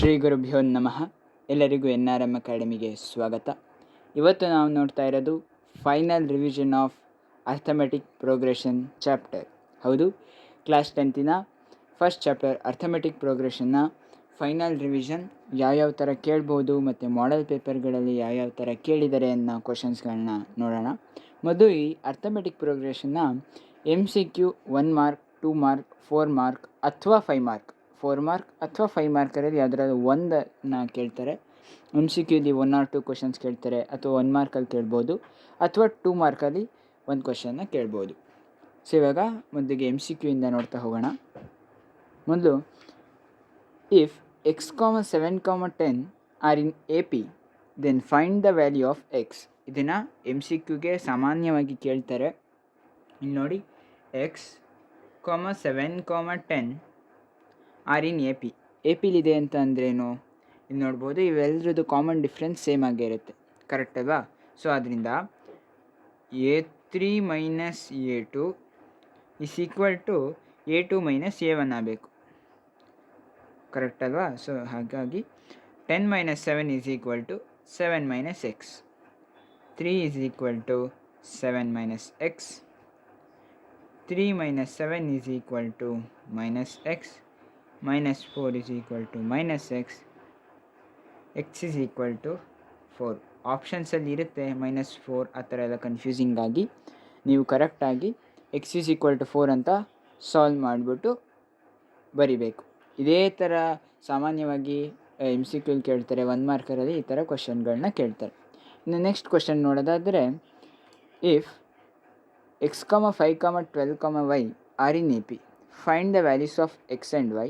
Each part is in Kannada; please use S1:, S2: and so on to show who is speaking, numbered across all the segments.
S1: ಶ್ರೀ ಗುರುಭ್ಯೋ ನಮಃ. ಎಲ್ಲರಿಗೂ NRM ಅಕಾಡೆಮಿಗೆ ಸ್ವಾಗತ. ಇವತ್ತು ನಾವು ನೋಡ್ತಾ ಇರೋದು final revision of arithmetic progression chapter. ಹೌದು, ಕ್ಲಾಸ್ 10ನ ಫಸ್ಟ್ ಚಾಪ್ಟರ್ ಅರ್ಥಮೆಟಿಕ್ ಪ್ರೋಗ್ರೆಷನ್ನ ಫೈನಲ್ ರಿವಿಷನ್. ಯಾವ್ಯಾವ ಥರ ಕೇಳ್ಬೋದು ಮತ್ತು ಮಾಡೆಲ್ ಪೇಪರ್ಗಳಲ್ಲಿ ಯಾವ್ಯಾವ ಥರ ಕೇಳಿದ್ದಾರೆ ಅನ್ನೋ ಕ್ವಶನ್ಸ್ಗಳನ್ನ ನೋಡೋಣ. ಮೊದಲು ಈ ಅರ್ಥಮೆಟಿಕ್ ಪ್ರೋಗ್ರೆಷನ್ನ MCQ 1 ಮಾರ್ಕ್, 2 ಮಾರ್ಕ್, 4 ಮಾರ್ಕ್ ಅಥವಾ 5 ಮಾರ್ಕ್, 4 ಮಾರ್ಕ್ ಅಥವಾ 5 ಮಾರ್ಕರಲ್ಲಿ ಯಾವುದಾದ್ರು ಒಂದನ್ನು ಕೇಳ್ತಾರೆ. MCQಲಿ 1 or 2 ಕ್ವಶನ್ಸ್ ಕೇಳ್ತಾರೆ, ಅಥವಾ 1 ಮಾರ್ಕಲ್ಲಿ ಕೇಳ್ಬೋದು, ಅಥವಾ 2 ಮಾರ್ಕಲ್ಲಿ ಒಂದು ಕ್ವಶನ್ನ ಕೇಳ್ಬೋದು. ಸೊ ಇವಾಗ ಮೊದಲಿಗೆ MCQಯಿಂದ ನೋಡ್ತಾ ಹೋಗೋಣ. ಮೊದಲು, if x, 7, 10 are in AP, then find the value of x. ಇದನ್ನು MCQಗೆ ಸಾಮಾನ್ಯವಾಗಿ ಕೇಳ್ತಾರೆ. ಇಲ್ಲಿ ನೋಡಿ, x, 7, 10 ಆರ್ ಇನ್ APಲಿದೆ ಅಂತ ಅಂದ್ರೇನು? ಇಲ್ಲಿ ನೋಡ್ಬೋದು, ಇವೆಲ್ಲರದ್ದು ಕಾಮನ್ ಡಿಫ್ರೆನ್ಸ್ ಸೇಮ್ ಆಗೇ ಇರುತ್ತೆ, ಕರೆಕ್ಟ್ ಅಲ್ವಾ? ಸೊ ಅದರಿಂದ A3 minus A2 is equal to A2 minus A1 ಆಗಬೇಕು, ಕರೆಕ್ಟ್ ಅಲ್ವಾ? ಸೊ ಹಾಗಾಗಿ 10 minus 7 is equal to 7 minus x, 3 is equal to 7 minus x, 3 minus 7 is equal to minus x, minus 4 is equal to minus x, x is equal to 4. ಆಪ್ಷನ್ಸಲ್ಲಿ ಇರುತ್ತೆ -4, ಆ ಥರ ಎಲ್ಲ ಕನ್ಫ್ಯೂಸಿಂಗ್ ಆಗಿ ನೀವು ಕರೆಕ್ಟಾಗಿ x is equal to 4 ಅಂತ ಸಾಲ್ವ್ ಮಾಡಿಬಿಟ್ಟು ಬರಿಬೇಕು. ಇದೇ ಥರ ಸಾಮಾನ್ಯವಾಗಿ MCQ ಕೇಳ್ತಾರೆ, 1 ಮಾರ್ಕರಲ್ಲಿ ಈ ಥರ ಕ್ವಶನ್ಗಳನ್ನ ಕೇಳ್ತಾರೆ. ಇನ್ನು ನೆಕ್ಸ್ಟ್ ಕ್ವಶನ್ ನೋಡೋದಾದರೆ, if x, 5, 12, y are in AP, find the values of x and y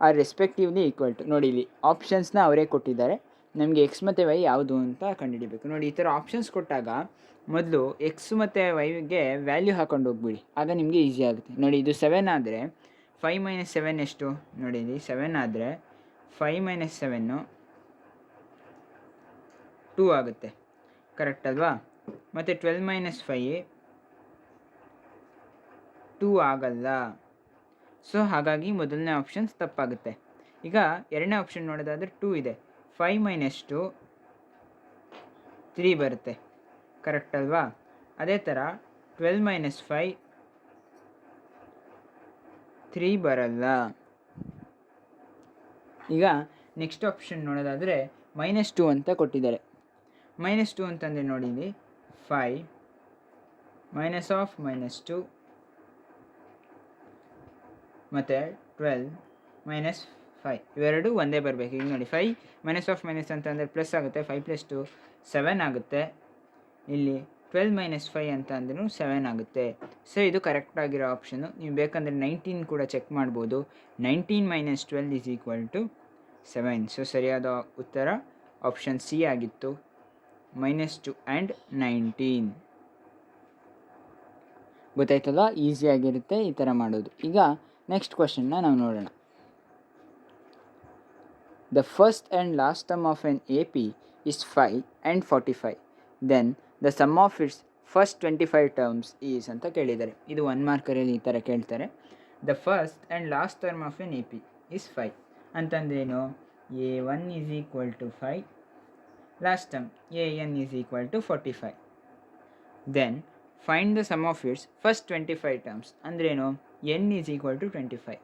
S1: are respectively equal to. ನೋಡಿ, ಇಲ್ಲಿ ಆಪ್ಷನ್ಸ್ನ ಅವರೇ ಕೊಟ್ಟಿದ್ದಾರೆ, ನಮಗೆ ಎಕ್ಸ್ ಮತ್ತು ವೈ ಯಾವುದು ಅಂತ ಕಂಡುಹಿಡಿಬೇಕು. ನೋಡಿ, ಈ ಥರ ಆಪ್ಷನ್ಸ್ ಕೊಟ್ಟಾಗ ಮೊದಲು ಎಕ್ಸ್ ಮತ್ತು ವೈಗೆ ವ್ಯಾಲ್ಯೂ ಹಾಕೊಂಡು ಹೋಗ್ಬಿಡಿ, ಆಗ ನಿಮಗೆ ಈಸಿ ಆಗುತ್ತೆ. ನೋಡಿ, ಇದು 7 ಆದರೆ 5 ಮೈನಸ್ 7 ಎಷ್ಟು? ನೋಡಿ, ಇಲ್ಲಿ 7 ಆದರೆ 5 ಮೈನಸ್ 7 2 ಆಗುತ್ತೆ, ಕರೆಕ್ಟ್ ಅಲ್ವಾ? ಮತ್ತು 12 ಮೈನಸ್ 5 2 ಆಗಲ್ಲ. ಸೊ ಹಾಗಾಗಿ ಮೊದಲನೇ ಆಪ್ಷನ್ಸ್ ತಪ್ಪಾಗುತ್ತೆ. ಈಗ ಎರಡನೇ ಆಪ್ಷನ್ ನೋಡೋದಾದರೆ 2 ಇದೆ, 5 ಮೈನಸ್ 2 3 ಬರುತ್ತೆ, ಕರೆಕ್ಟ್ ಅಲ್ವಾ? ಅದೇ ಥರ 12 ಮೈನಸ್ 5 3 ಬರಲ್ಲ. ಈಗ ನೆಕ್ಸ್ಟ್ ಆಪ್ಷನ್ ನೋಡೋದಾದರೆ -2 ಅಂತ ಕೊಟ್ಟಿದ್ದಾರೆ. -2 ಅಂತಂದರೆ ನೋಡಿ, ಇಲ್ಲಿ 5 ಮೈನಸ್ ಆಫ್ -2 ಮತ್ತು 12 ಮೈನಸ್ 5 ಇವೆರಡು ಒಂದೇ ಬರಬೇಕು. ಈಗ ನೋಡಿ, 5 ಮೈನಸ್ ಆಫ್ ಮೈನಸ್ ಅಂತಂದರೆ ಪ್ಲಸ್ ಆಗುತ್ತೆ, 5 + 2 7 ಆಗುತ್ತೆ. ಇಲ್ಲಿ 12 ಮೈನಸ್ 5 ಅಂತ ಅಂದ್ರೂ 7 ಆಗುತ್ತೆ. ಸೊ ಇದು ಕರೆಕ್ಟಾಗಿರೋ ಆಪ್ಷನು. ನೀವು ಬೇಕಂದರೆ 19 ಕೂಡ ಚೆಕ್ ಮಾಡ್ಬೋದು. 19 ಮೈನಸ್ 12 ಈಸ್ ಈಕ್ವಲ್ ಟು 7. ಸೊ ಸರಿಯಾದ ಉತ್ತರ ಆಪ್ಷನ್ ಸಿ ಆಗಿತ್ತು, -2 ಆ್ಯಂಡ್ 19. ಗೊತ್ತಾಯ್ತಲ್ಲ, ಈಸಿಯಾಗಿರುತ್ತೆ ಈ ಥರ ಮಾಡೋದು. ಈಗ ನೆಕ್ಸ್ಟ್ ಕ್ವಶನ್ನ ನಾವು ನೋಡೋಣ. The first and last term of an AP is 5 and 45. Then the sum of its first 25 terms is ಅಂತ ಕೇಳಿದ್ದಾರೆ. ಇದು 1 ಮಾರ್ಕರಲ್ಲಿ ಈ ಥರ ಕೇಳ್ತಾರೆ. The first and last term of an AP is 5 ಅಂತಂದ್ರೇನು? A1 is equal to 5, last term AN is equal to 45. Then find the sum of its first 25 terms ಅಂದ್ರೇನು? n ಈಸ್ ಈಕ್ವಲ್ ಟು 25,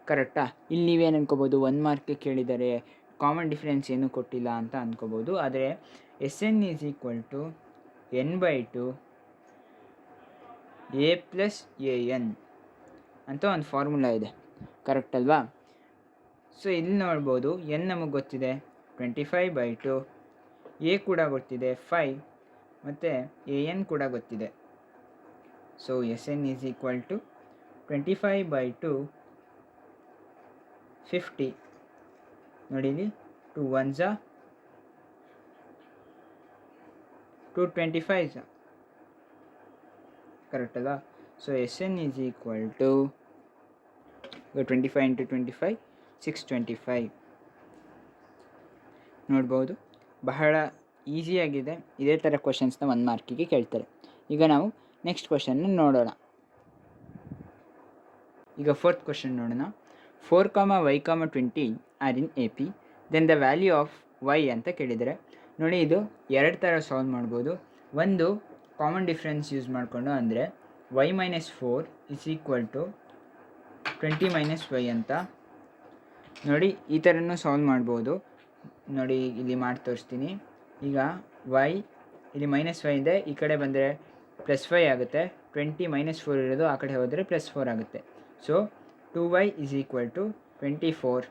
S1: ಕರೆಕ್ಟಾ? ಇಲ್ಲಿ ನೀವೇನು ಅನ್ಕೋಬೋದು, 1 ಮಾರ್ಕ್ಗೆ ಕೇಳಿದರೆ ಕಾಮನ್ ಡಿಫ್ರೆನ್ಸ್ ಏನೂ ಕೊಟ್ಟಿಲ್ಲ ಅಂತ ಅಂದ್ಕೋಬೋದು. ಆದರೆ SN is equal to n/2 A plus AN ಅಂತ ಒಂದು ಫಾರ್ಮುಲಾ ಇದೆ, ಕರೆಕ್ಟ್ ಅಲ್ವಾ? ಸೊ ಇಲ್ಲಿ ನೋಡ್ಬೋದು, n ನಮಗೆ ಗೊತ್ತಿದೆ 25/2, A ಕೂಡ ಗೊತ್ತಿದೆ 5, ಮತ್ತು AN ಕೂಡ ಗೊತ್ತಿದೆ. So SN is equal to 25/2 50. ನೋಡಿ, ಇಲ್ಲಿ 2 1s 2 25s, ಕರೆಕ್ಟ್ ಅಲ್ಲ? So SN is equal to 25 × 25 625. ನೋಡ್ಬೋದು, ಬಹಳ ಈಸಿಯಾಗಿದೆ. ಇದೇ ಥರ ಕ್ವಶನ್ಸ್ನ 1 ಮಾರ್ಕಿಗೆ ಕೇಳ್ತಾರೆ. ಈಗ ನಾವು ನೆಕ್ಸ್ಟ್ ಕ್ವಶನ್ನ ನೋಡೋಣ. ಈಗ ಫೋರ್ತ್ ಕ್ವಶನ್ ನೋಡೋಣ. 4, y, 20 are in A P then the value of y ಅಂತ ಕೇಳಿದರೆ ನೋಡಿ, ಇದು ಎರಡು ಥರ ಸಾಲ್ವ್ ಮಾಡ್ಬೋದು. ಒಂದು ಕಾಮನ್ ಡಿಫ್ರೆನ್ಸ್ ಯೂಸ್ ಮಾಡಿಕೊಂಡು, ಅಂದರೆ y ಮೈನಸ್ 4 is equal to 20 minus y ಅಂತ ನೋಡಿ, ಈ ಥರನೂ ಸಾಲ್ವ್ ಮಾಡ್ಬೋದು. ನೋಡಿ ಇಲ್ಲಿ ಮಾಡಿ ತೋರಿಸ್ತೀನಿ. ಈಗ y ಇಲ್ಲಿ ಮೈನಸ್ 5 ಇದೆ, ಈ ಕಡೆ ಬಂದರೆ ಪ್ಲಸ್ 5 ಆಗುತ್ತೆ. 20 ಮೈನಸ್ 4 ಇರೋದು ಆ ಕಡೆ ಹೋದರೆ ಪ್ಲಸ್ 4 ಆಗುತ್ತೆ. So 2y is equal to 24,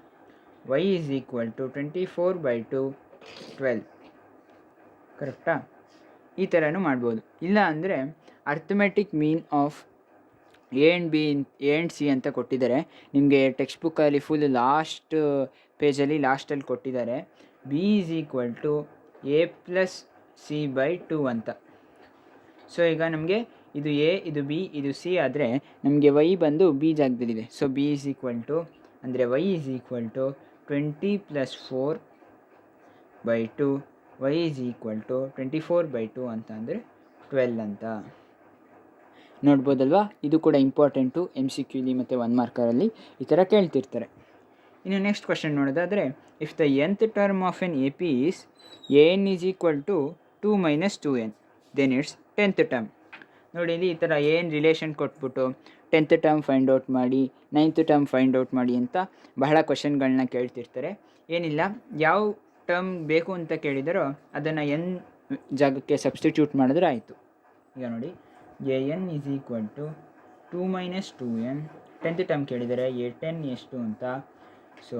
S1: y is equal to 24/2 12. ಕರೆಕ್ಟಾ? ಈ ಥರನೂ ಮಾಡ್ಬೋದು. ಇಲ್ಲ ಅಂದರೆ arithmetic mean of A and B A and C ಅಂತ ಕೊಟ್ಟಿದ್ದಾರೆ ನಿಮಗೆ ಟೆಕ್ಸ್ಟ್ ಬುಕ್ಕಲ್ಲಿ ಫುಲ್ ಲಾಸ್ಟ್ ಪೇಜಲ್ಲಿ ಲಾಸ್ಟಲ್ಲಿ ಕೊಟ್ಟಿದ್ದಾರೆ. B is equal to A plus C by 2 ಅಂತ. ಸೊ ಈಗ ನಮಗೆ ಇದು ಎ, ಇದು ಬಿ, ಇದು ಸಿ ಆದರೆ ನಮಗೆ ವೈ ಬಂದು ಬಿ ಜಾಗದಲ್ಲಿದೆ. So b is equal to, ಅಂದರೆ y is equal to 20 + 4/2, y is equal to 24/2 ಅಂತ ಅಂದರೆ 12 ಅಂತ ನೋಡ್ಬೋದಲ್ವಾ. ಇದು ಕೂಡ ಇಂಪಾರ್ಟೆಂಟು, MCQಲಿ ಮತ್ತು 1 ಮಾರ್ಕರಲ್ಲಿ ಈ ಥರ ಕೇಳ್ತಿರ್ತಾರೆ. ಇನ್ನು ನೆಕ್ಸ್ಟ್ ಕ್ವಶನ್ ನೋಡೋದಾದರೆ, if the nth term of an A P is an is equal to 2 - 2n then its 10th term. ನೋಡಿ ಇಲ್ಲಿ ಈ ಥರ ಏನು ರಿಲೇಷನ್ ಕೊಟ್ಬಿಟ್ಟು 10th ಟರ್ಮ್ ಫೈಂಡ್ ಔಟ್ ಮಾಡಿ, 9th ಟರ್ಮ್ ಫೈಂಡ್ ಔಟ್ ಮಾಡಿ ಅಂತ ಬಹಳ ಕ್ವಶನ್ಗಳನ್ನ ಕೇಳ್ತಿರ್ತಾರೆ. ಏನಿಲ್ಲ, ಯಾವ ಟರ್ಮ್ ಬೇಕು ಅಂತ ಕೇಳಿದರೋ ಅದನ್ನು ಎನ್ ಜಾಗಕ್ಕೆ ಸಬ್ಸ್ಟಿಟ್ಯೂಟ್ ಮಾಡಿದ್ರೆ ಆಯಿತು. ಈಗ ನೋಡಿ, an is equal to 2 - 2n, 10th term ಕೇಳಿದರೆ a10 ಎಷ್ಟು ಅಂತ. So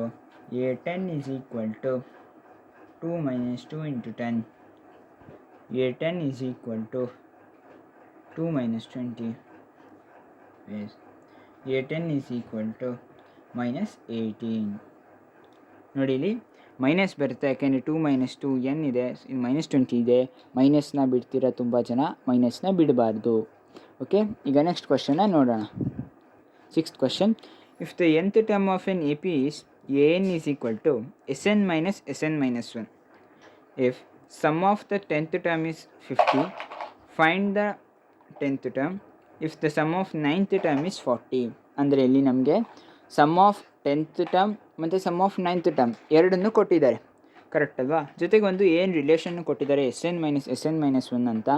S1: a10 is equal to 2 - 2 × 10, a10 is equal to 2 - 20, yes, a10 is equal to -18. ನೋಡಿ ಇಲ್ಲಿ ಮೈನಸ್ ಬರುತ್ತೆ, ಯಾಕೆಂದರೆ 2 - 2n ಇದೆ, -20 ಇದೆ. ಮೈನಸ್ನ ಬಿಡ್ತೀರಾ ತುಂಬ ಜನ, ಮೈನಸ್ನ ಬಿಡಬಾರ್ದು. ಓಕೆ, ಈಗ ನೆಕ್ಸ್ಟ್ ಕ್ವಶನ್ನ ನೋಡೋಣ. 6th question, if the nth term of an A P is an is equal to Sn - Sn - 1, if sum of the 10th term is 50, find the 10th term if the sum of 9th term is 40. ಅಂದರೆ ಇಲ್ಲಿ ನಮಗೆ ಸಮ್ ಆಫ್ 10th ಟರ್ಮ್ ಮತ್ತು ಸಮ್ ಆಫ್ 9th ಟರ್ಮ್ ಎರಡನ್ನೂ ಕೊಟ್ಟಿದ್ದಾರೆ, ಕರೆಕ್ಟ್ ಅಲ್ವಾ? ಜೊತೆಗೆ ಒಂದು ಏನು ರಿಲೇಷನ್ನು ಕೊಟ್ಟಿದ್ದಾರೆ, Sn - Sn - 1 ಅಂತ.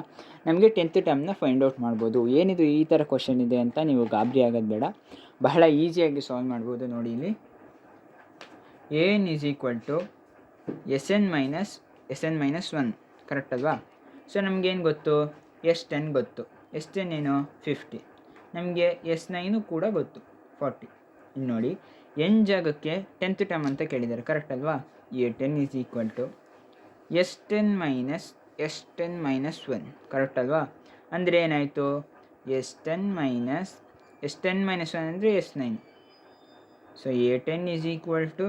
S1: ನಮಗೆ 10th ಟರ್ಮ್ನ ಫೈಂಡ್ ಔಟ್ ಮಾಡ್ಬೋದು. ಏನಿದು ಈ ಥರ ಕ್ವಶನ್ ಇದೆ ಅಂತ ನೀವು ಗಾಬರಿ ಆಗೋದು ಬೇಡ, ಬಹಳ ಈಸಿಯಾಗಿ ಸಾಲ್ವ್ ಮಾಡ್ಬೋದು. ನೋಡಿ ಇಲ್ಲಿ an is equal to Sn - Sn - 1, correct ಅಲ್ವಾ? ಸೊ ನಮಗೇನು ಗೊತ್ತು, S10 ಗೊತ್ತು, S10 ಏನು 50, ನಮಗೆ S9 ಕೂಡ ಗೊತ್ತು 40. ಇಲ್ಲಿ ನೋಡಿ, n ಜಾಗಕ್ಕೆ 10th ಟರ್ಮ್ ಅಂತ ಕೇಳಿದ್ದಾರೆ, ಕರೆಕ್ಟ್ ಅಲ್ವಾ? a10 is equal to S10 - S10 - 1, correct ಅಲ್ವಾ? ಅಂದರೆ ಏನಾಯಿತು, S10 - 1 ಅಂದರೆ S9. So a10 is equal to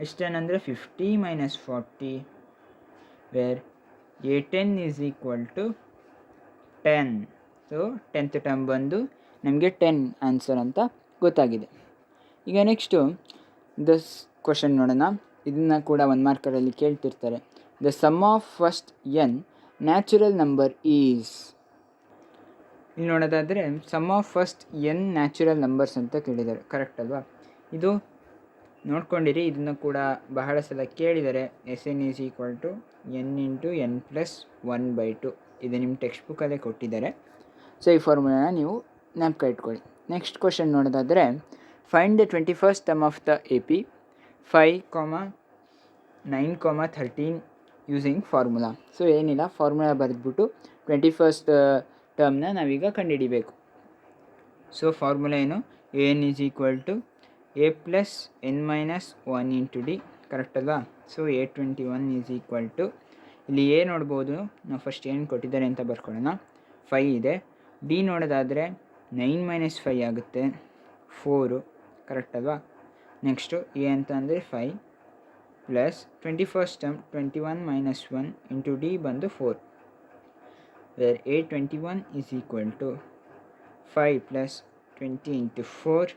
S1: S10 ಅಂದರೆ 50 - 40, where a10 is equal to 10. So 10th term ಬಂದು ನಮಗೆ 10 ಆನ್ಸರ್ ಅಂತ ಗೊತ್ತಾಗಿದೆ. ಈಗ ನೆಕ್ಸ್ಟು ದಸ್ ಕ್ವಶನ್ ನೋಡೋಣ. ಇದನ್ನು ಕೂಡ 1 ಮಾರ್ಕರಲ್ಲಿ ಕೇಳ್ತಿರ್ತಾರೆ. The sum of first n natural number is. ಇಲ್ಲಿ ನೋಡೋದಾದರೆ sum of first n natural numbers ಅಂತ ಕೇಳಿದ್ದಾರೆ, ಕರೆಕ್ಟ್ ಅಲ್ವಾ? ಇದು ನೋಡ್ಕೊಂಡಿರಿ, ಇದನ್ನು ಕೂಡ ಬಹಳ ಸಲ ಕೇಳಿದ್ದಾರೆ. Sn is equal to n × n + 1/2. ಇದು ನಿಮ್ಮ ಟೆಕ್ಸ್ಟ್ ಬುಕ್ಕಲ್ಲೇ ಕೊಟ್ಟಿದ್ದಾರೆ. ಸೊ ಈ ಫಾರ್ಮುಲಾನ ನೀವು ಜ್ಞಾಪಕ ಇಟ್ಕೊಳ್ಳಿ. ನೆಕ್ಸ್ಟ್ ಕ್ವಶನ್ ನೋಡೋದಾದರೆ, find the 21st term of the A P 5, 9, 13 using formula. So ಏನಿಲ್ಲ, ಫಾರ್ಮುಲಾ ಬರೆದ್ಬಿಟ್ಟು 21st ಟರ್ಮ್ನ ನಾವೀಗ ಕಂಡುಹಿಡಿಬೇಕು. ಸೊ ಫಾರ್ಮುಲಾ ಏನು, an is equal to a + n - 1 × d, correct ಅಲ್ವಾ? So a21 is equal to, ಇಲ್ಲಿ ಎ ನೋಡ್ಬೋದು, ನಾವು ಫಸ್ಟ್ ಏನು ಕೊಟ್ಟಿದ್ದಾರೆ ಅಂತ ಬರ್ಕೊಳ್ಳೋಣ. 5 ಇದೆ. ಡಿ ನೋಡೋದಾದರೆ 9 - 5 ಆಗುತ್ತೆ, 4, ಕರೆಕ್ಟ್ ಅಲ್ವಾ? ನೆಕ್ಸ್ಟು ಎ ಅಂತ ಅಂದರೆ 5 ಪ್ಲಸ್ 21st ಟರ್ಮ್ 21 - 1 × ಡಿ ಬಂದು 4, where a21 is equal to 5 + 20 × 4,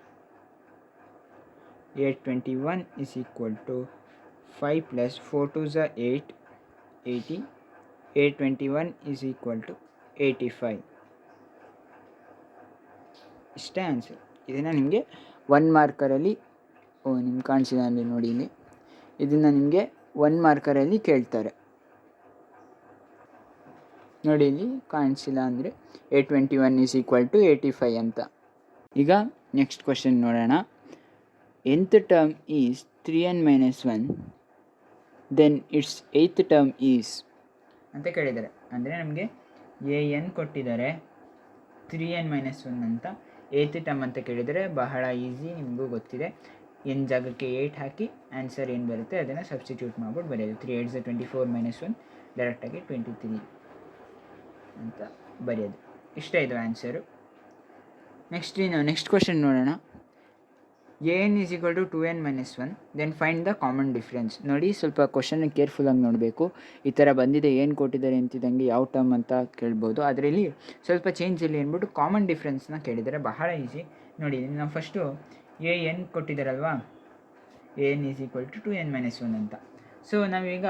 S1: a21 is equal to 5 + 4 × 8, 80, a21 is equal to 85. ಇಷ್ಟೇ ಆನ್ಸರ್. ಇದನ್ನು ನಿಮಗೆ 1 ಮಾರ್ಕರಲ್ಲಿ ನಿಮ್ಗೆ ಕಾಣಿಸಿದೆ ಅಂದರೆ ನೋಡಿ ಇಲ್ಲಿ ಇದನ್ನು ನಿಮಗೆ 1 ಮಾರ್ಕರಲ್ಲಿ ಕೇಳ್ತಾರೆ. ನೋಡಿ ಇಲ್ಲಿ ಕಾಣಿಸಿಲ್ಲ ಅಂದರೆ A21 = 85 ಅಂತ. ಈಗ ನೆಕ್ಸ್ಟ್ ಕ್ವಶನ್ ನೋಡೋಣ. nth term is 3n - 1 then its 8th term is ಅಂತ ಕೇಳಿದ್ದಾರೆ. ಅಂದರೆ ನಮಗೆ an ಕೊಟ್ಟಿದ್ದಾರೆ, 3n - 1 ಅಂತ, 8th ಟರ್ಮ್ ಅಂತ ಕೇಳಿದರೆ ಬಹಳ ಈಸಿ, ನಿಮಗೂ ಗೊತ್ತಿದೆ. n ಜಾಗಕ್ಕೆ 8 ಹಾಕಿ ಆನ್ಸರ್ ಏನು ಬರುತ್ತೆ ಅದನ್ನು ಸಬ್ಸ್ಟಿಟ್ಯೂಟ್ ಮಾಡ್ಬಿಟ್ಟು ಬರೆಯೋದು. 3 8 24 - 1 ಡೈರೆಕ್ಟಾಗಿ 23 ಅಂತ ಬರೆಯೋದು. ಇಷ್ಟೇ ಇದು ಆನ್ಸರು. ನೆಕ್ಸ್ಟ್ ಕ್ವಶನ್ ನೋಡೋಣ. an = 2n - 1 then find the common difference. ನೋಡಿ, ಸ್ವಲ್ಪ ಕ್ವಶನ್ನ ಕೇರ್ಫುಲ್ಲಾಗಿ ನೋಡಬೇಕು. ಈ ಥರ ಬಂದಿದೆ, ಏನು ಕೊಟ್ಟಿದ್ದಾರೆ ಅಂತಿದ್ದಂಗೆ ಯಾವ ಟರ್ಮ್ ಅಂತ ಕೇಳ್ಬೋದು. ಅದರಲ್ಲಿ ಸ್ವಲ್ಪ ಚೇಂಜಲ್ಲಿ ಅಂದ್ಬಿಟ್ಟು ಕಾಮನ್ ಡಿಫ್ರೆನ್ಸ್ನ ಕೇಳಿದ್ದಾರೆ. ಬಹಳ ಈಸಿ. ನೋಡಿ, ನಾವು ಫಸ್ಟು an ಕೊಟ್ಟಿದ್ದಾರಲ್ವಾ, an = 2n - 1 ಅಂತ. ಸೊ ನಾವೀಗ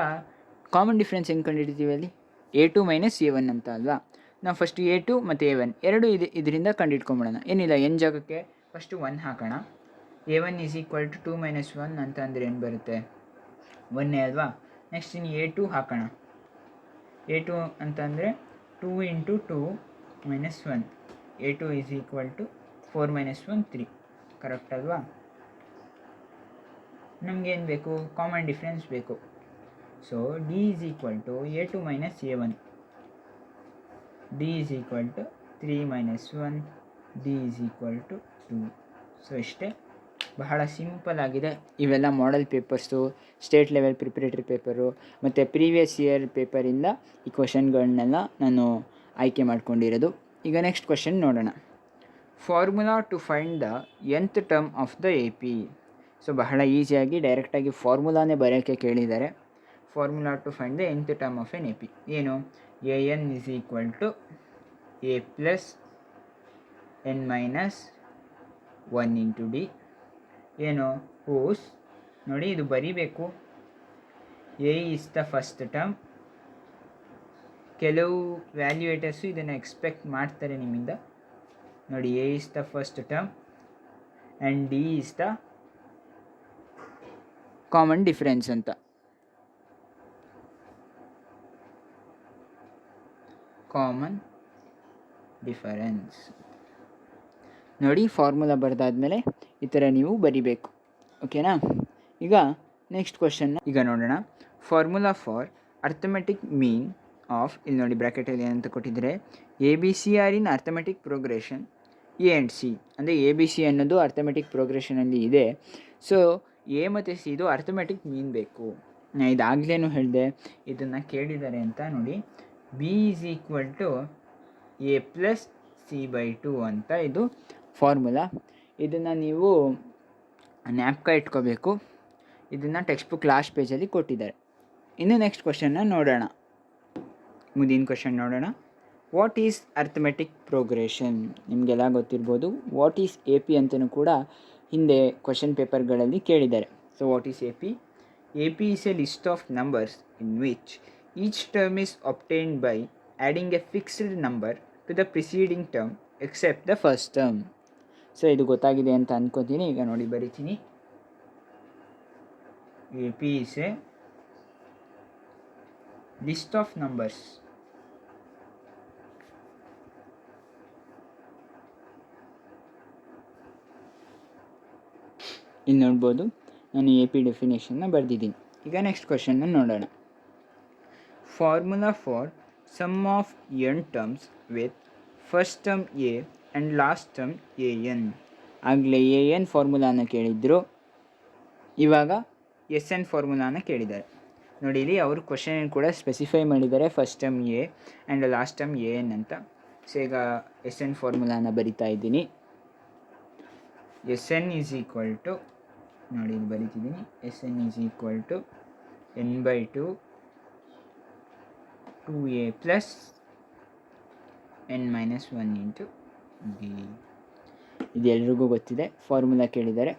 S1: ಕಾಮನ್ ಡಿಫ್ರೆನ್ಸ್ ಹೆಂಗೆ ಕಂಡುಹಿಡಿತೀವಿ ಅಲ್ಲಿ, a2 - a1 ಅಂತ ಅಲ್ವಾ. ನಾವು ಫಸ್ಟ್ a2 ಮತ್ತು a1 ಎರಡು ಇದರಿಂದ ಕಂಡುಹಿಡ್ಕೊಂಬಿಡೋಣ. ಏನಿಲ್ಲ, n ಜಾಗಕ್ಕೆ ಫಸ್ಟು 1 ಹಾಕೋಣ. a1 = 2 - 1 ಅಂತ ಅಂದರೆ ಏನು ಬರುತ್ತೆ, 1 ಅಲ್ವಾ. ನೆಕ್ಸ್ಟ್ ಇನ್ನು a2 ಹಾಕೋಣ. a2 ಅಂತಂದರೆ 2 × 2 - 1. a2 = 4 - 1 3. ಕರೆಕ್ಟ್ ಅಲ್ವಾ. ನಮಗೇನು ಬೇಕು, ಕಾಮನ್ ಡಿಫ್ರೆನ್ಸ್ ಬೇಕು. So d = a2 - a1, d = 3 - 1, d = 2. So ಇಷ್ಟೇ, ಬಹಳ ಸಿಂಪಲ್ ಆಗಿದೆ. ಇವೆಲ್ಲ model papers, state level preparatory paper ಮತ್ತು ಪ್ರೀವಿಯಸ್ ಇಯರ್ ಪೇಪರಿಂದ ಈ ಕ್ವಶನ್ಗಳನ್ನೆಲ್ಲ ನಾನು ಆಯ್ಕೆ ಮಾಡ್ಕೊಂಡಿರೋದು. ಈಗ ನೆಕ್ಸ್ಟ್ ಕ್ವಶನ್ ನೋಡೋಣ. Formula to find the nth term of the AP. So ಬಹಳ ಈಸಿಯಾಗಿ ಡೈರೆಕ್ಟಾಗಿ ಫಾರ್ಮುಲಾನೇ ಬರೆಯೋಕ್ಕೆ ಕೇಳಿದ್ದಾರೆ. Formula to find the nth term of an AP ಏನು, an = a + n - 1 × d ಏನು ಹೂಸ್. ನೋಡಿ, ಇದು ಬರಿಬೇಕು. a is the first term. ಕೆಲವು ವ್ಯಾಲ್ಯೂಯೇಟರ್ಸು ಇದನ್ನು ಎಕ್ಸ್ಪೆಕ್ಟ್ ಮಾಡ್ತಾರೆ ನಿಮ್ಮಿಂದ. ನೋಡಿ, a is the first term and d is the common difference ಅಂತ. ಕಾಮನ್ ಡಿಫರೆನ್ಸ್ ನೋಡಿ, ಫಾರ್ಮುಲಾ ಬರೆದಾದ್ಮೇಲೆ ಈ ಥರ ನೀವು ಬರಿಬೇಕು. ಓಕೆನಾ. ಈಗ ನೆಕ್ಸ್ಟ್ ಕ್ವಶನ್ನ ಈಗ ನೋಡೋಣ. Formula for arithmetic mean of, ಇಲ್ಲಿ ನೋಡಿ ಬ್ರ್ಯಾಕೆಟಲ್ಲಿ ಏನಂತ ಕೊಟ್ಟಿದ್ದಾರೆ, ABC are in arithmetic progression A and C. ಅಂದರೆ ABC ಅನ್ನೋದು ಅರ್ಥಮೆಟಿಕ್ ಪ್ರೋಗ್ರೆಷನಲ್ಲಿ ಇದೆ. ಸೊ A ಮತ್ತು C ಇದು ಅರ್ಥಮೆಟಿಕ್ ಮೀನ್ ಬೇಕು. ನಾನು ಇದಾಗಲೇ ಹೇಳಿದೆ ಇದನ್ನು ಕೇಳಿದ್ದಾರೆ ಅಂತ. ನೋಡಿ, B = a + c/2 ಅಂತ ಇದು ಫಾರ್ಮುಲಾ. ಇದನ್ನು ನೀವು ಜ್ಞಾಪಕ ಇಟ್ಕೋಬೇಕು. ಇದನ್ನು ಟೆಕ್ಸ್ಟ್ ಬುಕ್ ಲಾಸ್ಟ್ ಪೇಜಲ್ಲಿ ಕೊಟ್ಟಿದ್ದಾರೆ. ಇನ್ನು ನೆಕ್ಸ್ಟ್ ಕ್ವಶನ್ನ ನೋಡೋಣ. ಮುಂದಿನ ಕ್ವಶನ್ ನೋಡೋಣ. What is arithmetic progression? ನಿಮಗೆಲ್ಲ ಗೊತ್ತಿರ್ಬೋದು. ವಾಟ್ ಈಸ್ AP ಅಂತಲೂ ಕೂಡ ಹಿಂದೆ ಕ್ವಶನ್ ಪೇಪರ್ಗಳಲ್ಲಿ ಕೇಳಿದ್ದಾರೆ. So what is AP? AP is A list of numbers in which each term is obtained by adding a fixed number to the preceding term except the first term. So ಇದು ಗೊತ್ತಾಗಿದೆ ಅಂತ ಅಂದ್ಕೋತೀನಿ. ಈಗ ನೋಡಿ ಬರಿತೀನಿ. AP is a list of numbers ಇಲ್ಲಿ ನೋಡ್ಬೋದು, ನಾನು AP ಡೆಫಿನೇಷನ್ನ ಬರೆದಿದ್ದೀನಿ. ಈಗ ನೆಕ್ಸ್ಟ್ ಕ್ವಶನ್ನ ನೋಡೋಣ. Formula for sum of n terms with first term A and last term AN. ಆಗಲೇ AN ಫಾರ್ಮುಲಾನ ಕೇಳಿದ್ರು, ಇವಾಗ SN ಫಾರ್ಮುಲಾನ ಕೇಳಿದ್ದಾರೆ. ನೋಡಿ, ಇಲ್ಲಿ ಅವರು ಕ್ವಶನ್ ಕೂಡ ಸ್ಪೆಸಿಫೈ ಮಾಡಿದ್ದಾರೆ, first term A and last term AN ಅಂತ. ಸೊ ಈಗ SN ಫಾರ್ಮುಲಾನ ಬರಿತಾ ಇದ್ದೀನಿ. SN = ನೋಡಿ ಇಲ್ಲಿ ಬರಿತಿದ್ದೀನಿ. SN = n/2 2a + n - 1 × d. ಇದು ಎಲ್ರಿಗೂ ಗೊತ್ತಿದೆ, ಫಾರ್ಮುಲಾ ಕೇಳಿದ್ದಾರೆ.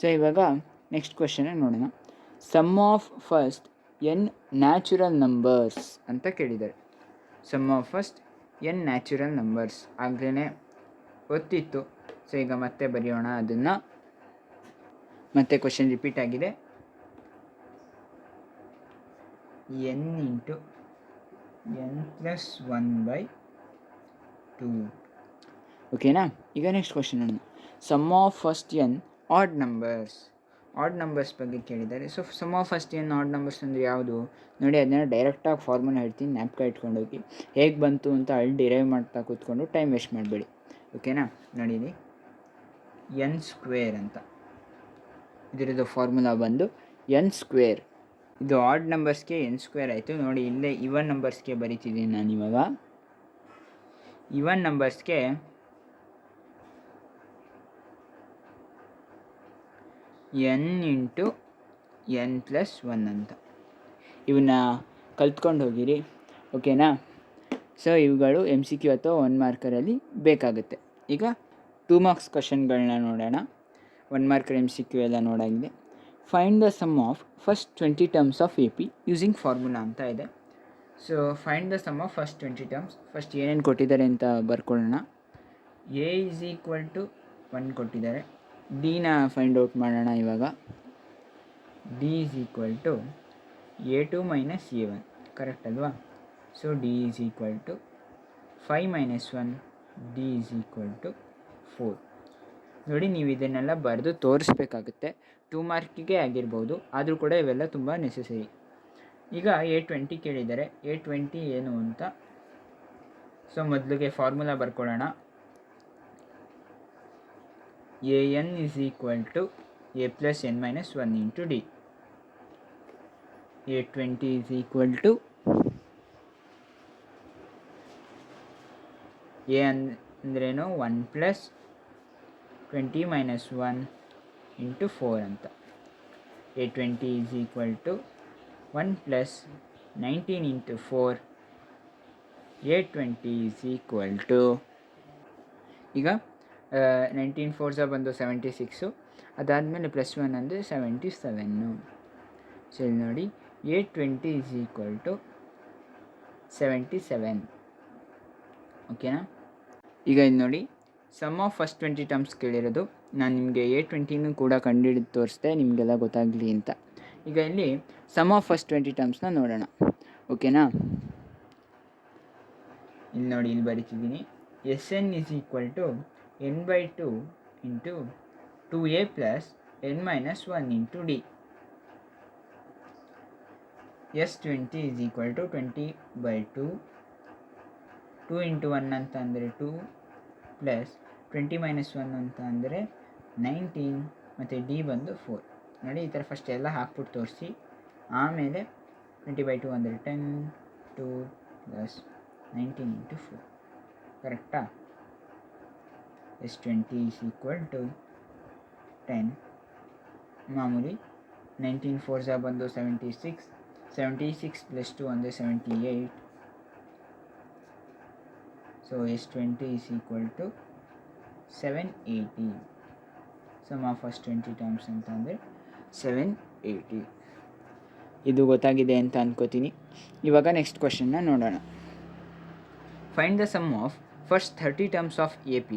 S1: ಸೊ ಇವಾಗ ನೆಕ್ಸ್ಟ್ ಕ್ವಶನ್ನ ನೋಡೋಣ. Sum of first n natural numbers ಅಂತ ಕೇಳಿದ್ದಾರೆ. Sum of first n natural numbers ಆಗಲೇ ಗೊತ್ತಿತ್ತು. ಸೊ ಈಗ ಮತ್ತೆ ಬರೆಯೋಣ ಅದನ್ನು. ಮತ್ತೆ ಕ್ವಶನ್ ರಿಪೀಟ್ ಆಗಿದೆ. N into n+1/2. ಓಕೆನಾ. ಈಗ ನೆಕ್ಸ್ಟ್ ಕ್ವಶನ್ ನೋಡೋಣ. Sum of first n odd numbers ಬಗ್ಗೆ ಕೇಳಿದ್ದಾರೆ. So sum of first n odd numbers ಅಂದರೆ ಯಾವುದು ನೋಡಿ, ಅದನ್ನ ಡೈರೆಕ್ಟಾಗಿ ಫಾರ್ಮುಲಾ ಹೇಳ್ತೀನಿ, ಜ್ಞಾಪಕ ಇಟ್ಕೊಂಡೋಗಿ. ಹೇಗೆ ಬಂತು ಅಂತ ಅಲ್ಲಿ ಡಿರೈವ್ ಮಾಡ್ತಾ ಕೂತ್ಕೊಂಡು ಟೈಮ್ ವೇಸ್ಟ್ ಮಾಡಬೇಡಿ. ಓಕೆನಾ. ನೋಡಿರಿ, ಎನ್ ಸ್ಕ್ವೇರ್ ಅಂತ ಇದರದ್ದು ಫಾರ್ಮುಲಾ ಬಂದು ಎನ್ ಸ್ಕ್ವೇರ್. ಇದು ಆಡ್ ನಂಬರ್ಸ್ಗೆ ಎನ್ ಸ್ಕ್ವೇರ್ ಆಯಿತು. ನೋಡಿ, ಇಲ್ಲೇ ಇವನ್ ನಂಬರ್ಸ್ಗೆ ಬರೀತಿದ್ದೀನಿ ನಾನು ಇವಾಗ. ಇವನ್ ನಂಬರ್ಸ್ಗೆ ಎನ್ ಇಂಟು n+1 ಅಂತ ಇವನ್ನ ಕಲ್ತ್ಕೊಂಡು ಹೋಗಿರಿ. ಓಕೆನಾ. ಸೊ ಇವುಗಳು MCQ ಅಥವಾ 1 ಮಾರ್ಕರಲ್ಲಿ ಬೇಕಾಗುತ್ತೆ. ಈಗ 2 ಮಾರ್ಕ್ಸ್ ಕ್ವಶನ್ಗಳನ್ನ ನೋಡೋಣ. 1 ಮಾರ್ಕರ್ MCQ ಎಲ್ಲ ನೋಡಾಗಿದೆ. Find the sum of first 20 terms of AP using formula ಅಂತ ಇದೆ. So find the sum of first 20 terms. First ಏನೇನು ಕೊಟ್ಟಿದ್ದಾರೆ ಅಂತ ಬರ್ಕೊಳ್ಳೋಣ. A = 1 ಕೊಟ್ಟಿದ್ದಾರೆ. ಡಿನ ಫೈಂಡ್ ಔಟ್ ಮಾಡೋಣ ಇವಾಗ. D = A2 - A1 ಕರೆಕ್ಟ್ ಅಲ್ವಾ. So D = 5 - 1, D = 4. ನೋಡಿ, ನೀವು ಇದನ್ನೆಲ್ಲ ಬರೆದು ತೋರಿಸ್ಬೇಕಾಗುತ್ತೆ. 2 ಮಾರ್ಕಿಗೆ ಆಗಿರ್ಬೋದು, ಆದರೂ ಕೂಡ ಇವೆಲ್ಲ ತುಂಬ ನೆಸೆಸರಿ. ಈಗ A20 ಕೇಳಿದ್ದಾರೆ. A20 ಏನು ಅಂತ ಸೊ ಮೊದಲಿಗೆ formula ಬರ್ಕೊಳ್ಳೋಣ. AN = A + n-1 × D. A20 = A ಅಂದ್ರೇನು 1 + 20 - 1 × 4 ಅಂತ. A20 = 1 + 19 × 4. A20 ಈಗ 19 4s ಬಂದು 76. ಅದಾದಮೇಲೆ +1 ಅಂದರೆ 77. ಸೊ ಇಲ್ಲಿ ನೋಡಿ, A20 = 77. ಓಕೆನಾ. ಈಗ ಇದು ನೋಡಿ, ಸಮ್ ಆಫ್ ಫಸ್ಟ್ 20 ಟರ್ಮ್ಸ್ ಕೇಳಿರೋದು. ನಾನು ನಿಮಗೆ A20 ಕೂಡ ಕಂಡುಹಿಡಿದು ತೋರಿಸ್ದೆ, ನಿಮಗೆಲ್ಲ ಗೊತ್ತಾಗಲಿ ಅಂತ. ಈಗ ಇಲ್ಲಿ ಸಮ್ ಆಫ್ ಫಸ್ಟ್ 20 ಟರ್ಮ್ಸ್ನ ನೋಡೋಣ. ಓಕೆನಾ. ಇಲ್ಲಿ ನೋಡಿ, ಇಲ್ಲಿ ಬರೀತಿದ್ದೀನಿ. Sn = n/2 × 2A + n-1 × D. S20 = 20/2. 2 × 1 ಅಂತ ಅಂದರೆ 2 + 20 - 1 ಅಂತ ಅಂದರೆ 19 ಮತ್ತು D ಬಂದು 4. ನೋಡಿ, ಈ ಥರ ಫಸ್ಟ್ ಎಲ್ಲ ಹಾಕ್ಬಿಟ್ಟು ತೋರಿಸಿ, ಆಮೇಲೆ 20/2 ಅಂದರೆ 10, 2 + 19 × 4. ಕರೆಕ್ಟಾ. S20 = 10. ಮಾಮೂಲಿ 19 4s ಬಂದು 76. 76 + 2 ಅಂದರೆ 78. So S20 = 780. Sum of first 20 terms ಅಂತ ಅಂದರೆ 780. ಇದು ಗೊತ್ತಾಗಿದೆ ಅಂತ ಅನ್ಕೋತೀನಿ. ಇವಾಗ ನೆಕ್ಸ್ಟ್ ಕ್ವಶನ್ನ ನೋಡೋಣ. Find the sum of first 30 terms of AP